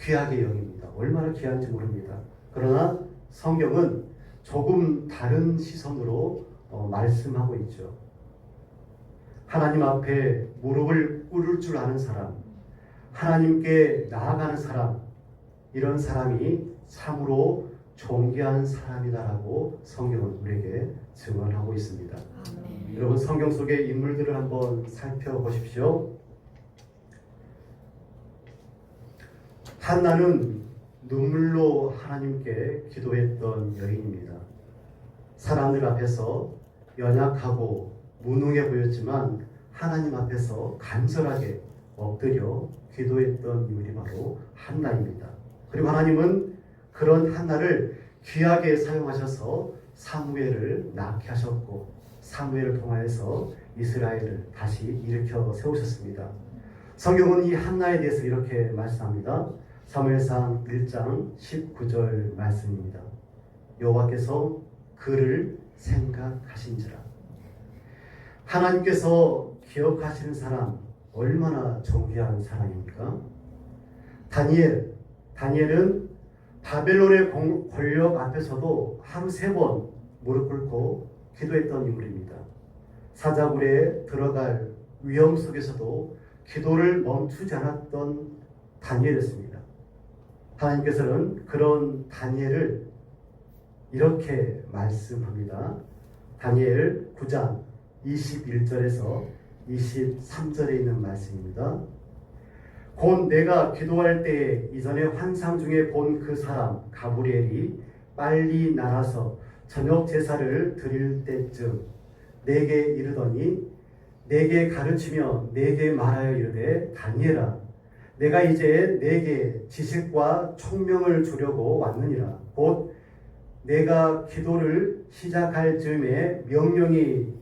귀하게 여깁니다. 얼마나 귀한지 모릅니다. 그러나 성경은 조금 다른 시선으로 말씀하고 있죠. 하나님 앞에 무릎을 꿇을 줄 아는 사람, 하나님께 나아가는 사람, 이런 사람이 참으로 존귀한 사람이다라고 성경은 우리에게 증언하고 있습니다. 여러분 성경 속의 인물들을 한번 살펴보십시오. 한나는 눈물로 하나님께 기도했던 여인입니다. 사람들 앞에서 연약하고 무능해 보였지만 하나님 앞에서 간절하게 엎드려 기도했던 인물이 바로 한나입니다. 그리고 하나님은 그런 한나를 귀하게 사용하셔서 사무엘을 낳게 하셨고 사무엘을 통하여서 이스라엘을 다시 일으켜 세우셨습니다. 성경은 이 한나에 대해서 이렇게 말씀합니다. 사무엘상 1장 19절 말씀입니다. 여호와께서 그를 생각하신지라. 하나님께서 기억하시는 사람 얼마나 존귀한 사람입니까? 다니엘은 바벨론의 권력 앞에서도 하루 3번 무릎 꿇고 기도했던 인물입니다. 사자굴에 들어갈 위험 속에서도 기도를 멈추지 않았던 다니엘이었습니다. 하나님께서는 그런 다니엘을 이렇게 말씀합니다. 다니엘 9장 21절에서 23절에 있는 말씀입니다. 곧 내가 기도할 때에 이전에 환상 중에 본 그 사람 가브리엘이 빨리 날아서 저녁 제사를 드릴 때쯤 내게 이르더니 내게 가르치며 내게 말하여 이르되 다니엘아 내가 이제 내게 지식과 총명을 주려고 왔느니라. 곧 내가 기도를 시작할 즈음에 명령이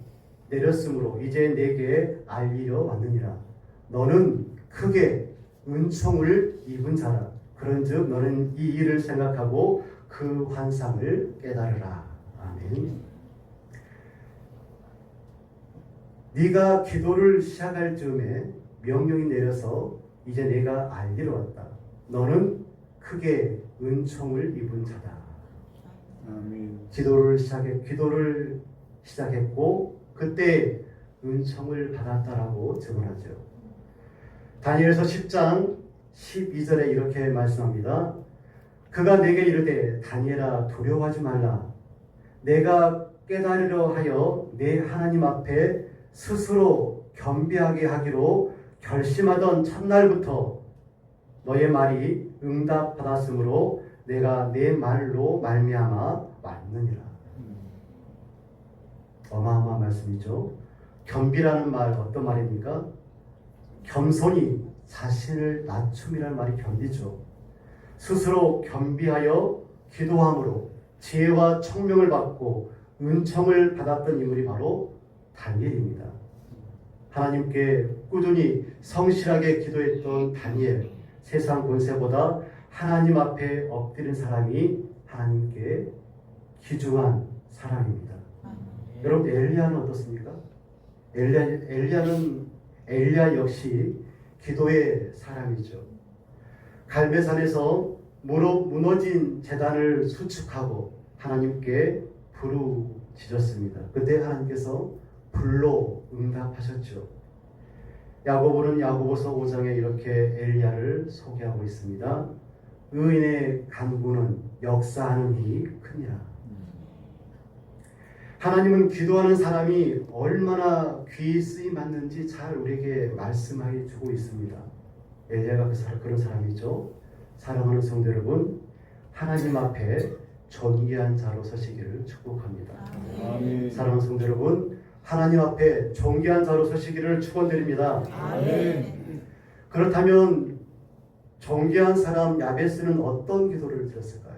내렸으므로 이제 내게 알리려 왔느니라. 너는 크게 은총을 입은 자라. 그런즉 너는 이 일을 생각하고 그 환상을 깨달으라. 아멘. 네가 기도를 시작할 즈음에 명령이 내려서 이제 내가 알리러 왔다. 너는 크게 은총을 입은 자다. 아멘. 기도를 시작했고 그때 은총을 받았다라고 증언하죠. 다니엘서 10장 12절에 이렇게 말씀합니다. 그가 내게 이르되 다니엘아 두려워하지 말라. 내가 깨달으려 하여 내 하나님 앞에 스스로 겸비하게 하기로 결심하던 첫날부터 너의 말이 응답받았으므로 내가 내 말로 말미암아 왔느니라. 어마어마한 말씀이죠. 겸비라는 말 어떤 말입니까? 겸손히 자신을 낮춤이라는 말이 겸비죠. 스스로 겸비하여 기도함으로 지혜와 총명을 받고 은총을 받았던 인물이 바로 다니엘입니다. 하나님께 꾸준히 성실하게 기도했던 다니엘, 세상 권세보다 하나님 앞에 엎드린 사람이 하나님께 귀중한 사람입니다. 여러분 엘리야는 어떻습니까? 엘리야 역시 기도의 사람이죠. 갈멜산에서 무너진 제단을 수축하고 하나님께 부르짖었습니다. 그때 하나님께서 불로 응답하셨죠. 야고보는 야고보서 5장에 이렇게 엘리야를 소개하고 있습니다. 의인의 간구는 역사하는 힘이 크니라. 하나님은 기도하는 사람이 얼마나 귀히 쓰임 받는지 잘 우리에게 말씀해 주고 있습니다. 엘리야가 그런 사람이죠. 사랑하는 성도 여러분, 하나님 앞에 존귀한 자로 서시기를 축복합니다. 아멘. 사랑하는 성도 여러분, 하나님 앞에 존귀한 자로 서시기를 축원드립니다. 아멘. 그렇다면 존귀한 사람 야베스는 어떤 기도를 드렸을까요?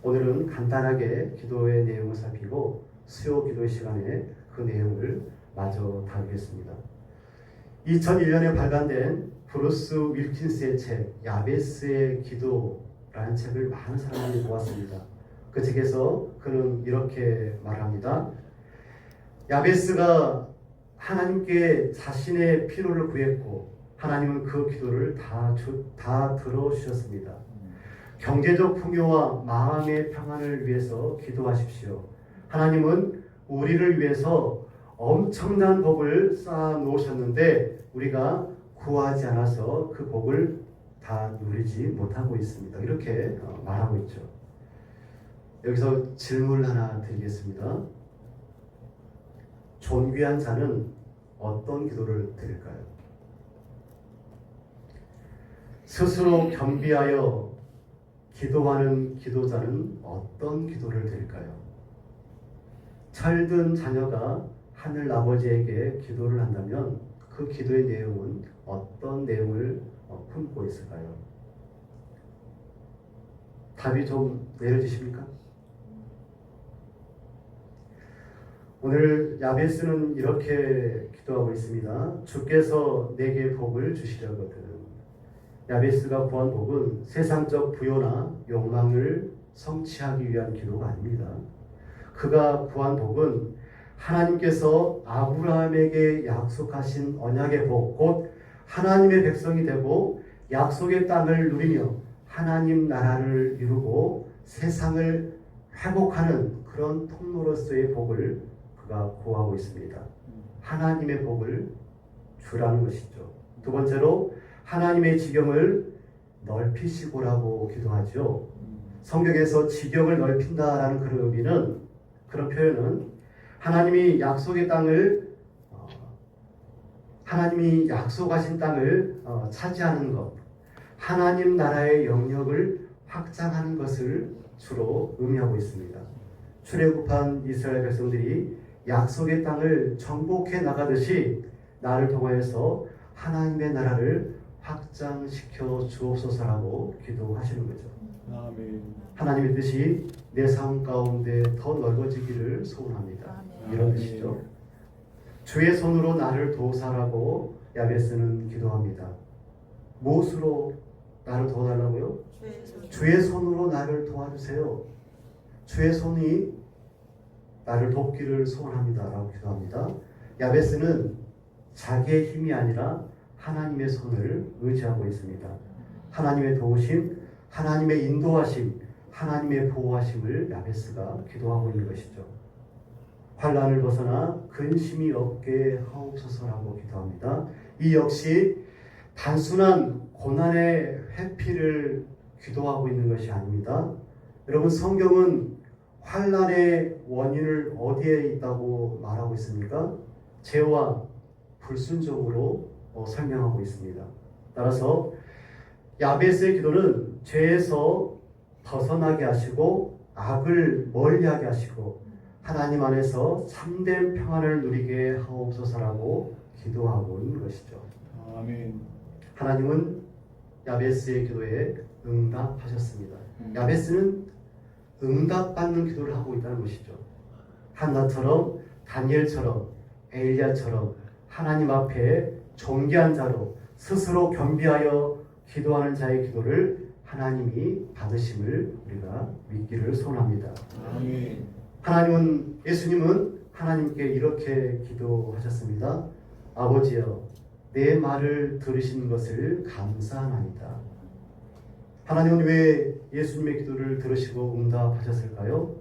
오늘은 간단하게 기도의 내용을 살피고 수요 기도의 시간에 그 내용을 마저 다루겠습니다. 2001년에 발간된 브루스 윌킨스의 책 야베스의 기도라는 책을 많은 사람들이 보았습니다. 그 책에서 그는 이렇게 말합니다. 야베스가 하나님께 자신의 필요를 구했고 하나님은 그 기도를 다 들어주셨습니다. 경제적 풍요와 마음의 평안을 위해서 기도하십시오. 하나님은 우리를 위해서 엄청난 복을 쌓아 놓으셨는데 우리가 구하지 않아서 그 복을 다 누리지 못하고 있습니다. 이렇게 말하고 있죠. 여기서 질문을 하나 드리겠습니다. 존귀한 자는 어떤 기도를 드릴까요? 스스로 겸비하여 기도하는 기도자는 어떤 기도를 드릴까요? 철든 자녀가 하늘 아버지에게 기도를 한다면 그 기도의 내용은 어떤 내용을 품고 있을까요? 답이 좀 내려지십니까? 오늘 야베스는 이렇게 기도하고 있습니다. 주께서 내게 복을 주시려거든. 야베스가 구한 복은 세상적 부요나 욕망을 성취하기 위한 기도가 아닙니다. 그가 구한 복은 하나님께서 아브라함에게 약속하신 언약의 복, 곧 하나님의 백성이 되고 약속의 땅을 누리며 하나님 나라를 이루고 세상을 회복하는 그런 통로로서의 복을 그가 구하고 있습니다. 하나님의 복을 주라는 것이죠. 두 번째로 하나님의 지경을 넓히시고라고 기도하죠. 성경에서 지경을 넓힌다라는 그런 의미는, 그런 표현은 하나님이 약속의 땅을 하나님이 약속하신 땅을 차지하는 것, 하나님 나라의 영역을 확장하는 것을 주로 의미하고 있습니다. 출애굽한 이스라엘 백성들이 약속의 땅을 정복해 나가듯이 나를 통하여서 하나님의 나라를 확장시켜 주옵소서라고 기도하시는 거죠. 아멘. 하나님의 뜻이 내 삶 가운데 더 넓어지기를 소원합니다. 이런 뜻이죠. 주의 손으로 나를 도우사라고 야베스는 기도합니다. 무엇으로 나를 도와달라고요? 주의 손으로 나를 도와주세요. 주의 손이 나를 돕기를 소원합니다 라고 기도합니다. 야베스는 자기의 힘이 아니라 하나님의 손을 의지하고 있습니다. 하나님의 도우심, 하나님의 인도하심, 하나님의 보호하심을 야베스가 기도하고 있는 것이죠. 환난을 벗어나 근심이 없게 하옵소서라고 기도합니다. 이 역시 단순한 고난의 회피를 기도하고 있는 것이 아닙니다. 여러분, 성경은 환난의 원인을 어디에 있다고 말하고 있습니까? 죄와 불순종으로 설명하고 있습니다. 따라서 야베스의 기도는 죄에서 벗어나게 하시고 악을 멀리하게 하시고 하나님 안에서 참된 평안을 누리게 하옵소서라고 기도하고 있는 것이죠. 아멘. 하나님은 야베스의 기도에 응답하셨습니다. 야베스는 응답받는 기도를 하고 있다는 것이죠. 한나처럼, 다니엘처럼, 엘리야처럼 하나님 앞에 존귀한 자로 스스로 겸비하여 기도하는 자의 기도를 하나님이 받으심을 우리가 믿기를 소원합니다. 아멘. 예수님은 하나님께 이렇게 기도하셨습니다. 아버지여, 내 말을 들으신 것을 감사하나이다. 하나님은 왜 예수님의 기도를 들으시고 응답하셨을까요?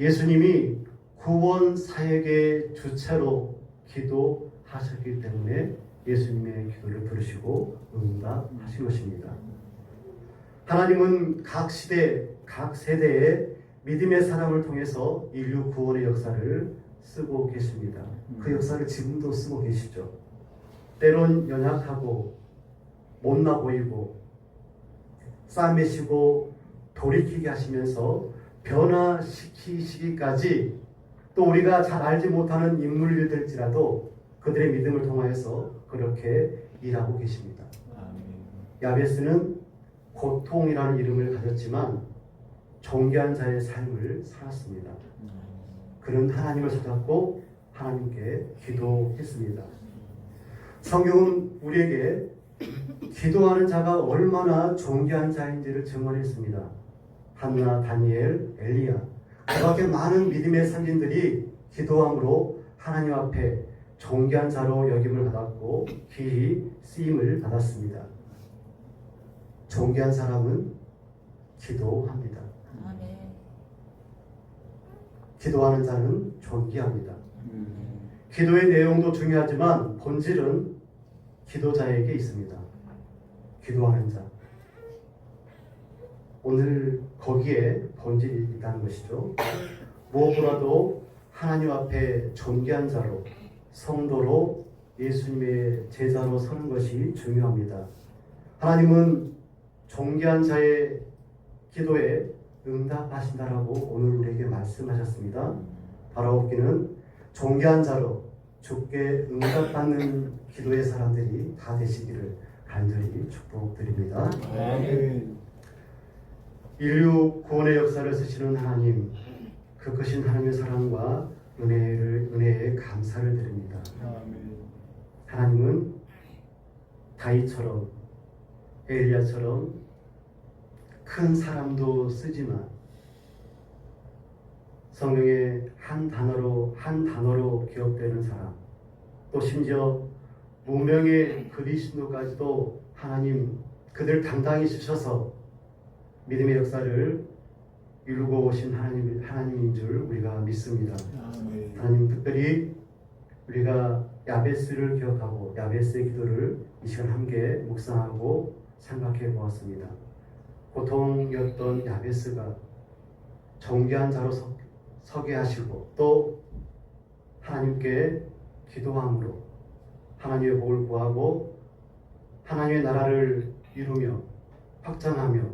예수님이 구원 사역의 주체로 기도하셨기 때문에 예수님의 기도를 들으시고 응답하신 것입니다. 하나님은 각 시대, 각 세대의 믿음의 사람을 통해서 인류 구원의 역사를 쓰고 계십니다. 그 역사를 지금도 쓰고 계시죠. 때론 연약하고 못나 보이고 싸매시고 돌이키게 하시면서 변화시키시기까지, 또 우리가 잘 알지 못하는 인물들일지라도 그들의 믿음을 통하여서 그렇게 일하고 계십니다. 아멘. 야베스는 고통이라는 이름을 가졌지만 존귀한 자의 삶을 살았습니다. 그는 하나님을 찾았고 하나님께 기도했습니다. 성경은 우리에게 기도하는 자가 얼마나 존귀한 자인지를 증언했습니다. 한나, 다니엘, 엘리야, 그 밖에 많은 믿음의 선진들이 기도함으로 하나님 앞에 존귀한 자로 여김을 받았고 귀히 쓰임을 받았습니다. 존귀한 사람은 기도합니다. 기도하는 자는 존귀합니다. 기도의 내용도 중요하지만 본질은 기도자에게 있습니다. 기도하는 자. 오늘 거기에 본질이 있다는 것이죠. 무엇보다도 하나님 앞에 존귀한 자로, 성도로, 예수님의 제자로 서는 것이 중요합니다. 하나님은 존귀한 자의 기도에 응답하신다라고 오늘 우리에게 말씀하셨습니다. 바라옵기는 존귀한 자로 주께 응답받는 기도의 사람들이 다 되시기를 간절히 축복드립니다. 아멘. 인류 구원의 역사를 쓰시는 하나님, 그 크신 하나님의 사랑과 은혜에 감사를 드립니다. 아멘. 하나님은 다윗처럼, 엘리야처럼 큰 사람도 쓰지만 성경의 한 단어로 기억되는 사람, 또 심지어 무명의 그리스도까지도 하나님 그들 당당히 쓰셔서 믿음의 역사를 이루고 오신 하나님인 줄 우리가 믿습니다. 아멘. 하나님, 특별히 우리가 야베스를 기억하고 야베스의 기도를 이 시간 함께 묵상하고 생각해 보았습니다. 고통이었던 야베스가 존귀한 자로 서게 하시고 또 하나님께 기도함으로 하나님의 복을 구하고 하나님의 나라를 이루며 확장하며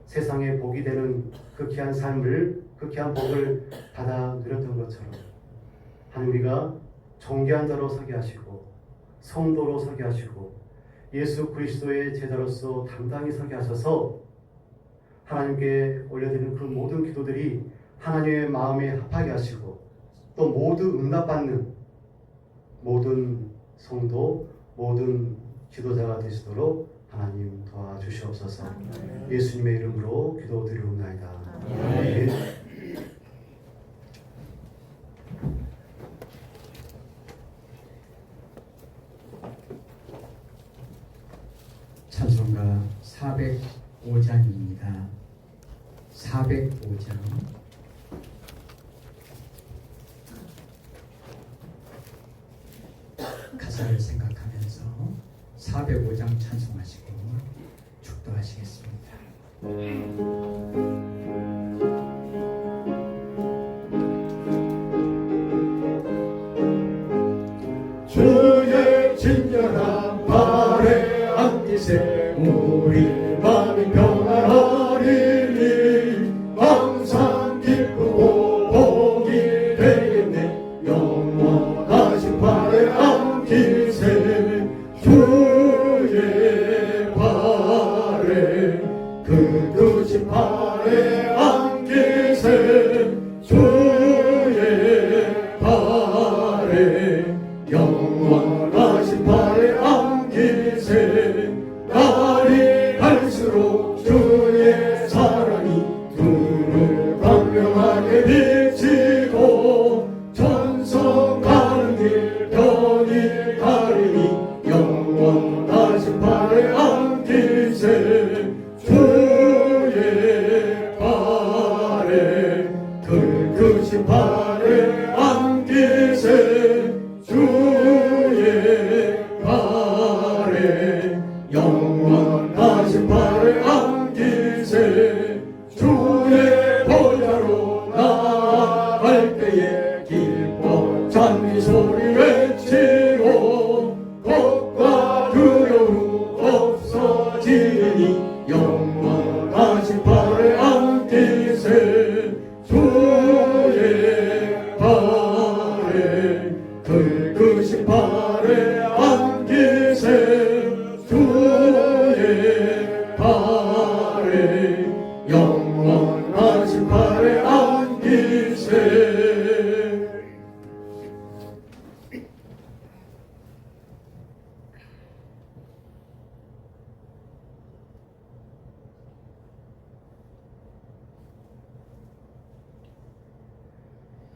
세상에 복이 되는 그 귀한 삶을, 그 귀한 복을 받아 누렸던 것처럼 하나님, 우리가 존귀한 자로 서게 하시고 성도로 서게 하시고 예수 그리스도의 제자로서 당당히 서게 하셔서 하나님께 올려드리는 그 모든 기도들이 하나님의 마음에 합하게 하시고 또 모두 응답받는 모든 성도, 모든 기도자가 되시도록 하나님 도와주시옵소서. 예수님의 이름으로 기도드리옵나이다. 아멘. 찬송가 405장입니다. 405장. 가사를 생각하면서 405장 찬송하시고 축도하시겠습니다. 주의 진정한 발에 안기세 우리 마음이 평안하리니 항상 기쁘고 복이 되겠네. 영원하신 발에 안기세 주의 발에 그 크신 발에 안기세 주의 발에 영원하신 발에 안기세. 날이 갈수록 주의 사랑이 눈을 광명하게 비치고 천성 가는 길 편히 가리니 영원하신 발에 안기세 주의 발에 그 크신 발에 안기세 주의 발에 영원하신 발에 안기세. 주의 보좌로 나아갈 때에 기뻐 찬미 소리 외치고 겁과 두려움 없어지니 영원하신 발에 안기세 주의 발에 그 크신 발에 안기세 주의 발에 영원하신 발에 안기세.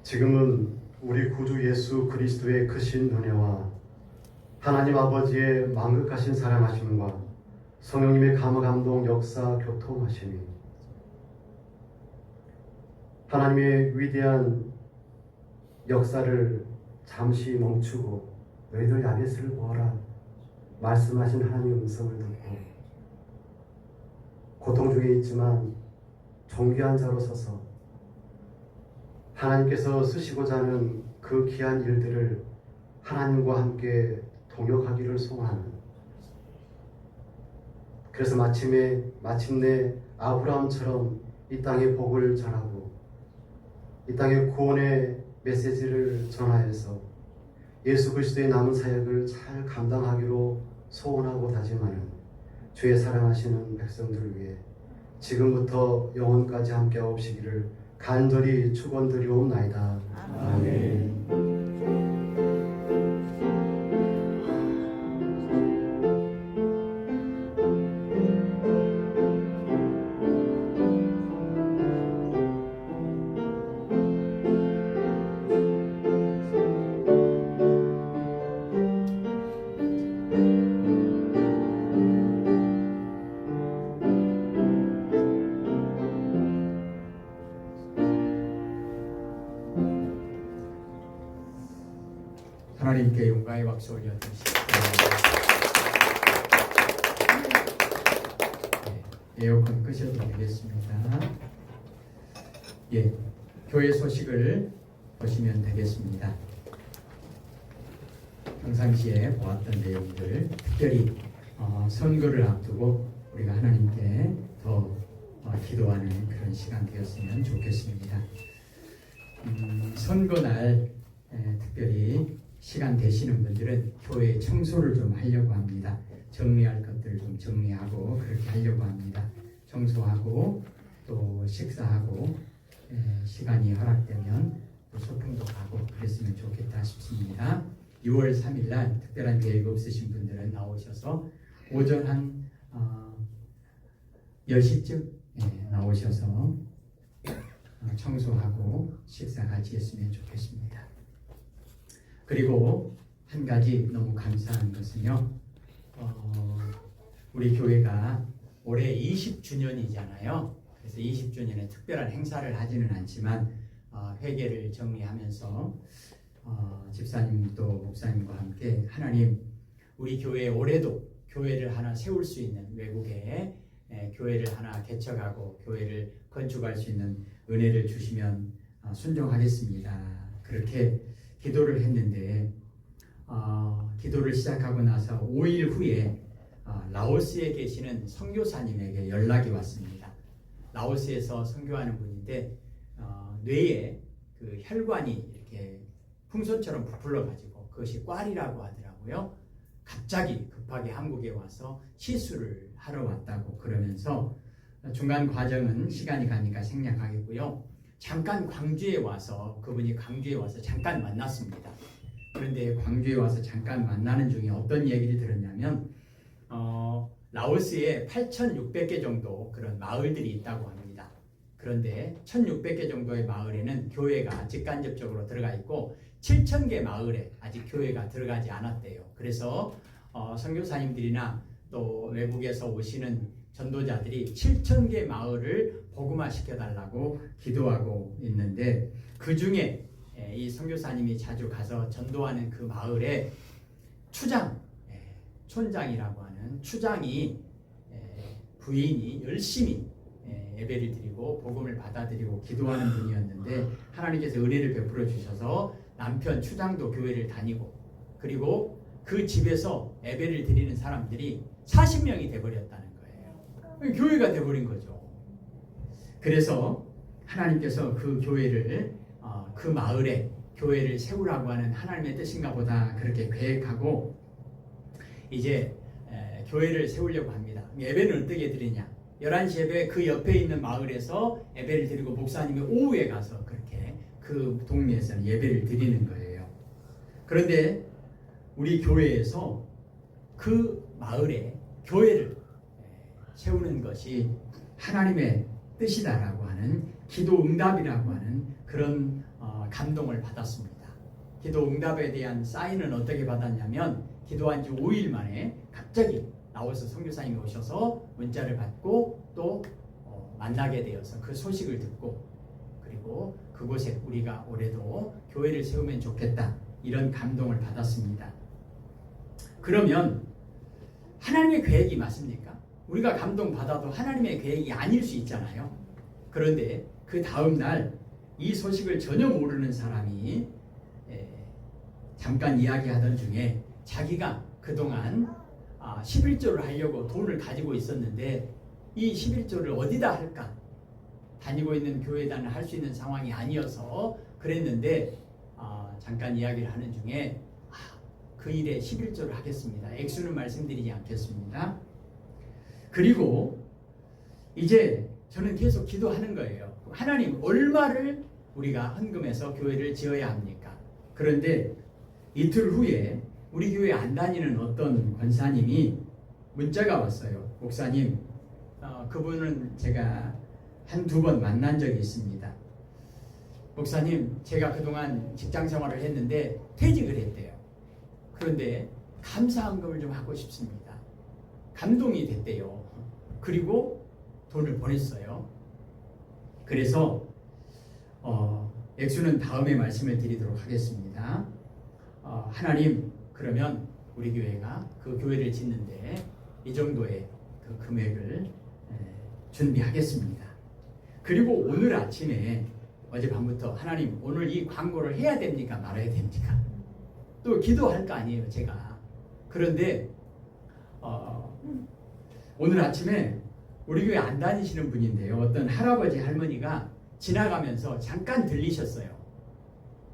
지금은 우리 구주 예수 그리스도의 크신 은혜와 하나님 아버지의 만극하신 사랑하심과 성령님의 감화 감동 역사 교통하심이 하나님의 위대한 역사를 잠시 멈추고 너희들 야베스를 보아라 말씀하신 하나님의 음성을 듣고 고통 중에 있지만 존귀한 자로 서서 하나님께서 쓰시고자 하는 그 귀한 일들을 하나님과 함께 동역하기를 소원하는, 그래서 마침내 아브라함처럼 이 땅의 복을 전하고 이 땅의 구원의 메시지를 전하여서 예수 그리스도의 남은 사역을 잘 감당하기로 소원하고 다짐하는 주의 사랑하시는 백성들을 위해 지금부터 영원까지 함께하옵시기를 간절히 축원드리옵나이다. 아멘. 하나님께 용가의 박수 올려드리십시오. 에어컨 끄셔도 되겠습니다. 예, 교회 소식을 보시면 되겠습니다. 평상시에 보았던 내용들, 특별히 선거를 앞두고 우리가 하나님께 더 기도하는 그런 시간 되었으면 좋겠습니다. 선거날 특별히 시간 되시는 분들은 교회 청소를 좀 하려고 합니다. 정리할 것들을 좀 정리하고 그렇게 하려고 합니다. 청소하고 또 식사하고 시간이 허락되면 또 소풍도 가고 그랬으면 좋겠다 싶습니다. 6월 3일 날 특별한 계획 없으신 분들은 나오셔서 오전 한 10시쯤 나오셔서 청소하고 식사 같이 했으면 좋겠습니다. 그리고 한 가지 너무 감사한 것은요, 우리 교회가 올해 20주년이잖아요. 그래서 20주년에 특별한 행사를 하지는 않지만 회계를 정리하면서 집사님도 목사님과 함께 하나님, 우리 교회 올해도 교회를 하나 세울 수 있는, 외국에 교회를 하나 개척하고 교회를 건축할 수 있는 은혜를 주시면 순종하겠습니다. 그렇게 기도를 했는데 기도를 시작하고 나서 5일 후에 라오스에 계시는 선교사님에게 연락이 왔습니다. 라오스에서 선교하는 분인데 뇌에 그 혈관이 이렇게 풍선처럼 부풀러 가지고 그것이 꽈리라고 하더라고요. 갑자기 급하게 한국에 와서 시술을 하러 왔다고 그러면서 중간 과정은 시간이 가니까 생략하겠고요. 잠깐 광주에 와서, 그분이 광주에 와서 잠깐 만났습니다. 그런데 광주에 와서 잠깐 만나는 중에 어떤 얘기를 들었냐면 라오스에 8,600개 정도 그런 마을들이 있다고 합니다. 그런데 1,600개 정도의 마을에는 교회가 직간접적으로 들어가 있고 7,000개 마을에 아직 교회가 들어가지 않았대요. 그래서 선교사님들이나 또 외국에서 오시는 전도자들이 7,000개 마을을 복음화 시켜달라고 기도하고 있는데, 그 중에 이 선교사님이 자주 가서 전도하는 그 마을에 촌장이라고 하는 추장이 부인이 열심히 예배를 드리고 복음을 받아들이고 기도하는 분이었는데, 하나님께서 은혜를 베풀어 주셔서 남편 추장도 교회를 다니고, 그리고 그 집에서 예배를 드리는 사람들이 40명이 돼버렸다는 거예요. 교회가 돼버린 거죠. 그래서 하나님께서 그 교회를 그 마을에 교회를 세우라고 하는 하나님의 뜻인가 보다 그렇게 계획하고 이제 교회를 세우려고 합니다. 예배는 어떻게 드리냐? 11시 예배 그 옆에 있는 마을에서 예배를 드리고 목사님이 오후에 가서 그렇게 그 동네에서 예배를 드리는 거예요. 그런데 우리 교회에서 그 마을에 교회를 세우는 것이 하나님의 뜻이다라고 하는, 기도 응답이라고 하는 그런 감동을 받았습니다. 기도 응답에 대한 사인은 어떻게 받았냐면, 기도한 지 5일 만에 갑자기 나와서 선교사님이 오셔서 문자를 받고 또 만나게 되어서 그 소식을 듣고, 그리고 그곳에 우리가 올해도 교회를 세우면 좋겠다 이런 감동을 받았습니다. 그러면 하나님의 계획이 맞습니까? 우리가 감동받아도 하나님의 계획이 아닐 수 있잖아요. 그런데 그 다음 날 이 소식을 전혀 모르는 사람이 잠깐 이야기하던 중에 자기가 그동안 11조를 하려고 돈을 가지고 있었는데 이 11조를 어디다 할까? 다니고 있는 교회단을 할 수 있는 상황이 아니어서 그랬는데 잠깐 이야기를 하는 중에 그 일에 11조를 하겠습니다. 액수는 말씀드리지 않겠습니다. 그리고 이제 저는 계속 기도하는 거예요. 하나님, 얼마를 우리가 헌금해서 교회를 지어야 합니까? 그런데 이틀 후에 우리 교회 안 다니는 어떤 권사님이 문자가 왔어요. 목사님, 그분은 제가 한두 번 만난 적이 있습니다. 목사님, 제가 그동안 직장 생활을 했는데 퇴직을 했대요. 그런데 감사헌금을 좀 하고 싶습니다. 감동이 됐대요. 그리고 돈을 보냈어요. 그래서 액수는 다음에 말씀을 드리도록 하겠습니다. 하나님, 그러면 우리 교회가 그 교회를 짓는데 이 정도의 그 금액을 준비하겠습니다. 그리고 오늘 아침에 어젯밤부터 하나님, 오늘 이 광고를 해야 됩니까? 말아야 됩니까? 또 기도할 거 아니에요, 제가. 그런데 오늘 아침에 우리 교회 안 다니시는 분인데요, 어떤 할아버지 할머니가 지나가면서 잠깐 들리셨어요.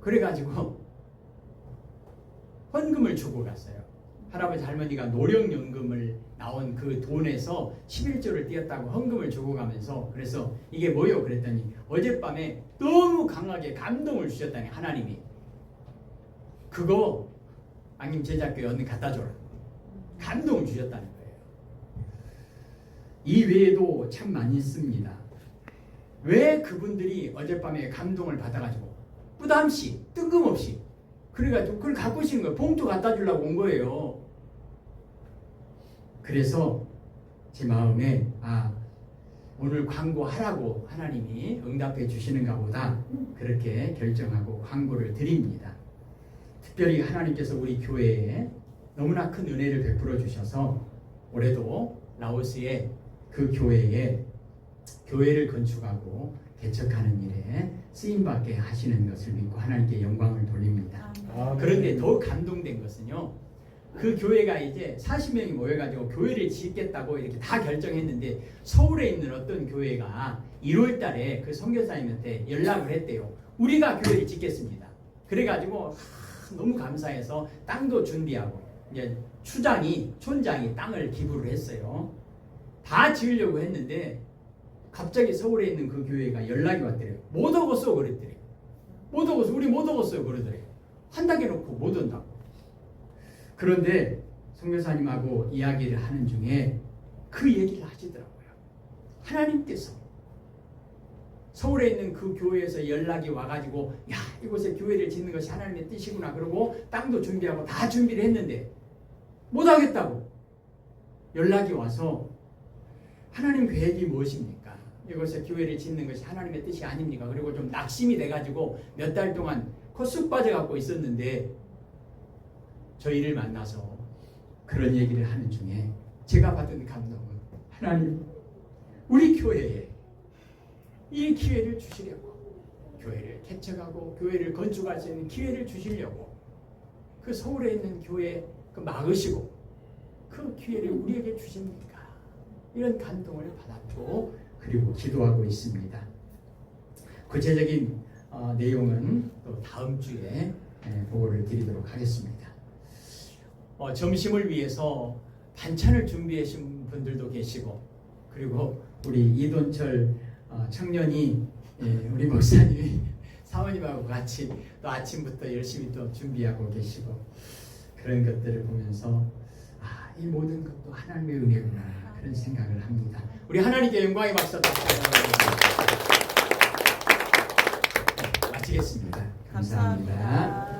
그래가지고 헌금을 주고 갔어요. 할아버지 할머니가 노령연금을 나온 그 돈에서 11조를 띄었다고 헌금을 주고 가면서, 그래서 이게 뭐요? 그랬더니 어젯밤에 너무 강하게 감동을 주셨다니, 하나님이. 그거 안림 제자교회 언니 갖다 줘라. 감동을 주셨다는 거예요. 이 외에도 참 많이 있습니다. 왜 그분들이 어젯밤에 감동을 받아가지고 부담없이 뜬금없이 그래가지고 그걸 갖고 오신 거예요. 봉투 갖다 주려고 온 거예요. 그래서 제 마음에 오늘 광고하라고 하나님이 응답해 주시는가 보다, 그렇게 결정하고 광고를 드립니다. 특별히 하나님께서 우리 교회에 너무나 큰 은혜를 베풀어 주셔서 올해도 라오스의 그 교회에 교회를 건축하고 개척하는 일에 쓰임받게 하시는 것을 믿고 하나님께 영광을 돌립니다. 그런데 더 감동된 것은요, 그 교회가 이제 40명이 모여가지고 교회를 짓겠다고 이렇게 다 결정했는데 서울에 있는 어떤 교회가 1월 달에 그 선교사님한테 연락을 했대요. 우리가 교회를 짓겠습니다. 그래가지고 너무 감사해서 땅도 준비하고 이제 촌장이 땅을 기부를 했어요. 다 지으려고 했는데 갑자기 서울에 있는 그 교회가 연락이 왔대요. 못 오겠어 그랬더래요. 못 오겠어, 우리 못 오겠어요 그러더래요. 한다고 해놓고 못 온다고. 그런데 선교사님하고 이야기를 하는 중에 그 얘기를 하시더라고요. 하나님께서 서울에 있는 그 교회에서 연락이 와가지고, 야, 이곳에 교회를 짓는 것이 하나님의 뜻이구나. 그러고 땅도 준비하고 다 준비를 했는데 못하겠다고 연락이 와서, 하나님 계획이 무엇입니까? 이곳에 교회를 짓는 것이 하나님의 뜻이 아닙니까? 그리고 좀 낙심이 돼가지고 몇 달 동안 콧쑥 빠져갖고 있었는데 저희를 만나서 그런 얘기를 하는 중에 제가 받은 감동은, 하나님, 우리 교회에 이 기회를 주시려고, 교회를 개척하고 교회를 건축할 수 있는 기회를 주시려고 그 서울에 있는 교회 그 막으시고 그 기회를 우리에게 주십니까? 이런 감동을 받았고, 그리고 기도하고 있습니다. 구체적인 내용은 또 다음 주에 보고를 드리도록 하겠습니다. 점심을 위해서 반찬을 준비하신 분들도 계시고, 그리고 우리 이돈철 청년이, 우리 목사님이 사모님하고 같이 또 아침부터 열심히 또 준비하고 계시고, 그런 것들을 보면서 이 모든 것도 하나님의 은혜구나, 그런 생각을 합니다. 우리 하나님께 영광의 박수 마치겠습니다. 감사합니다.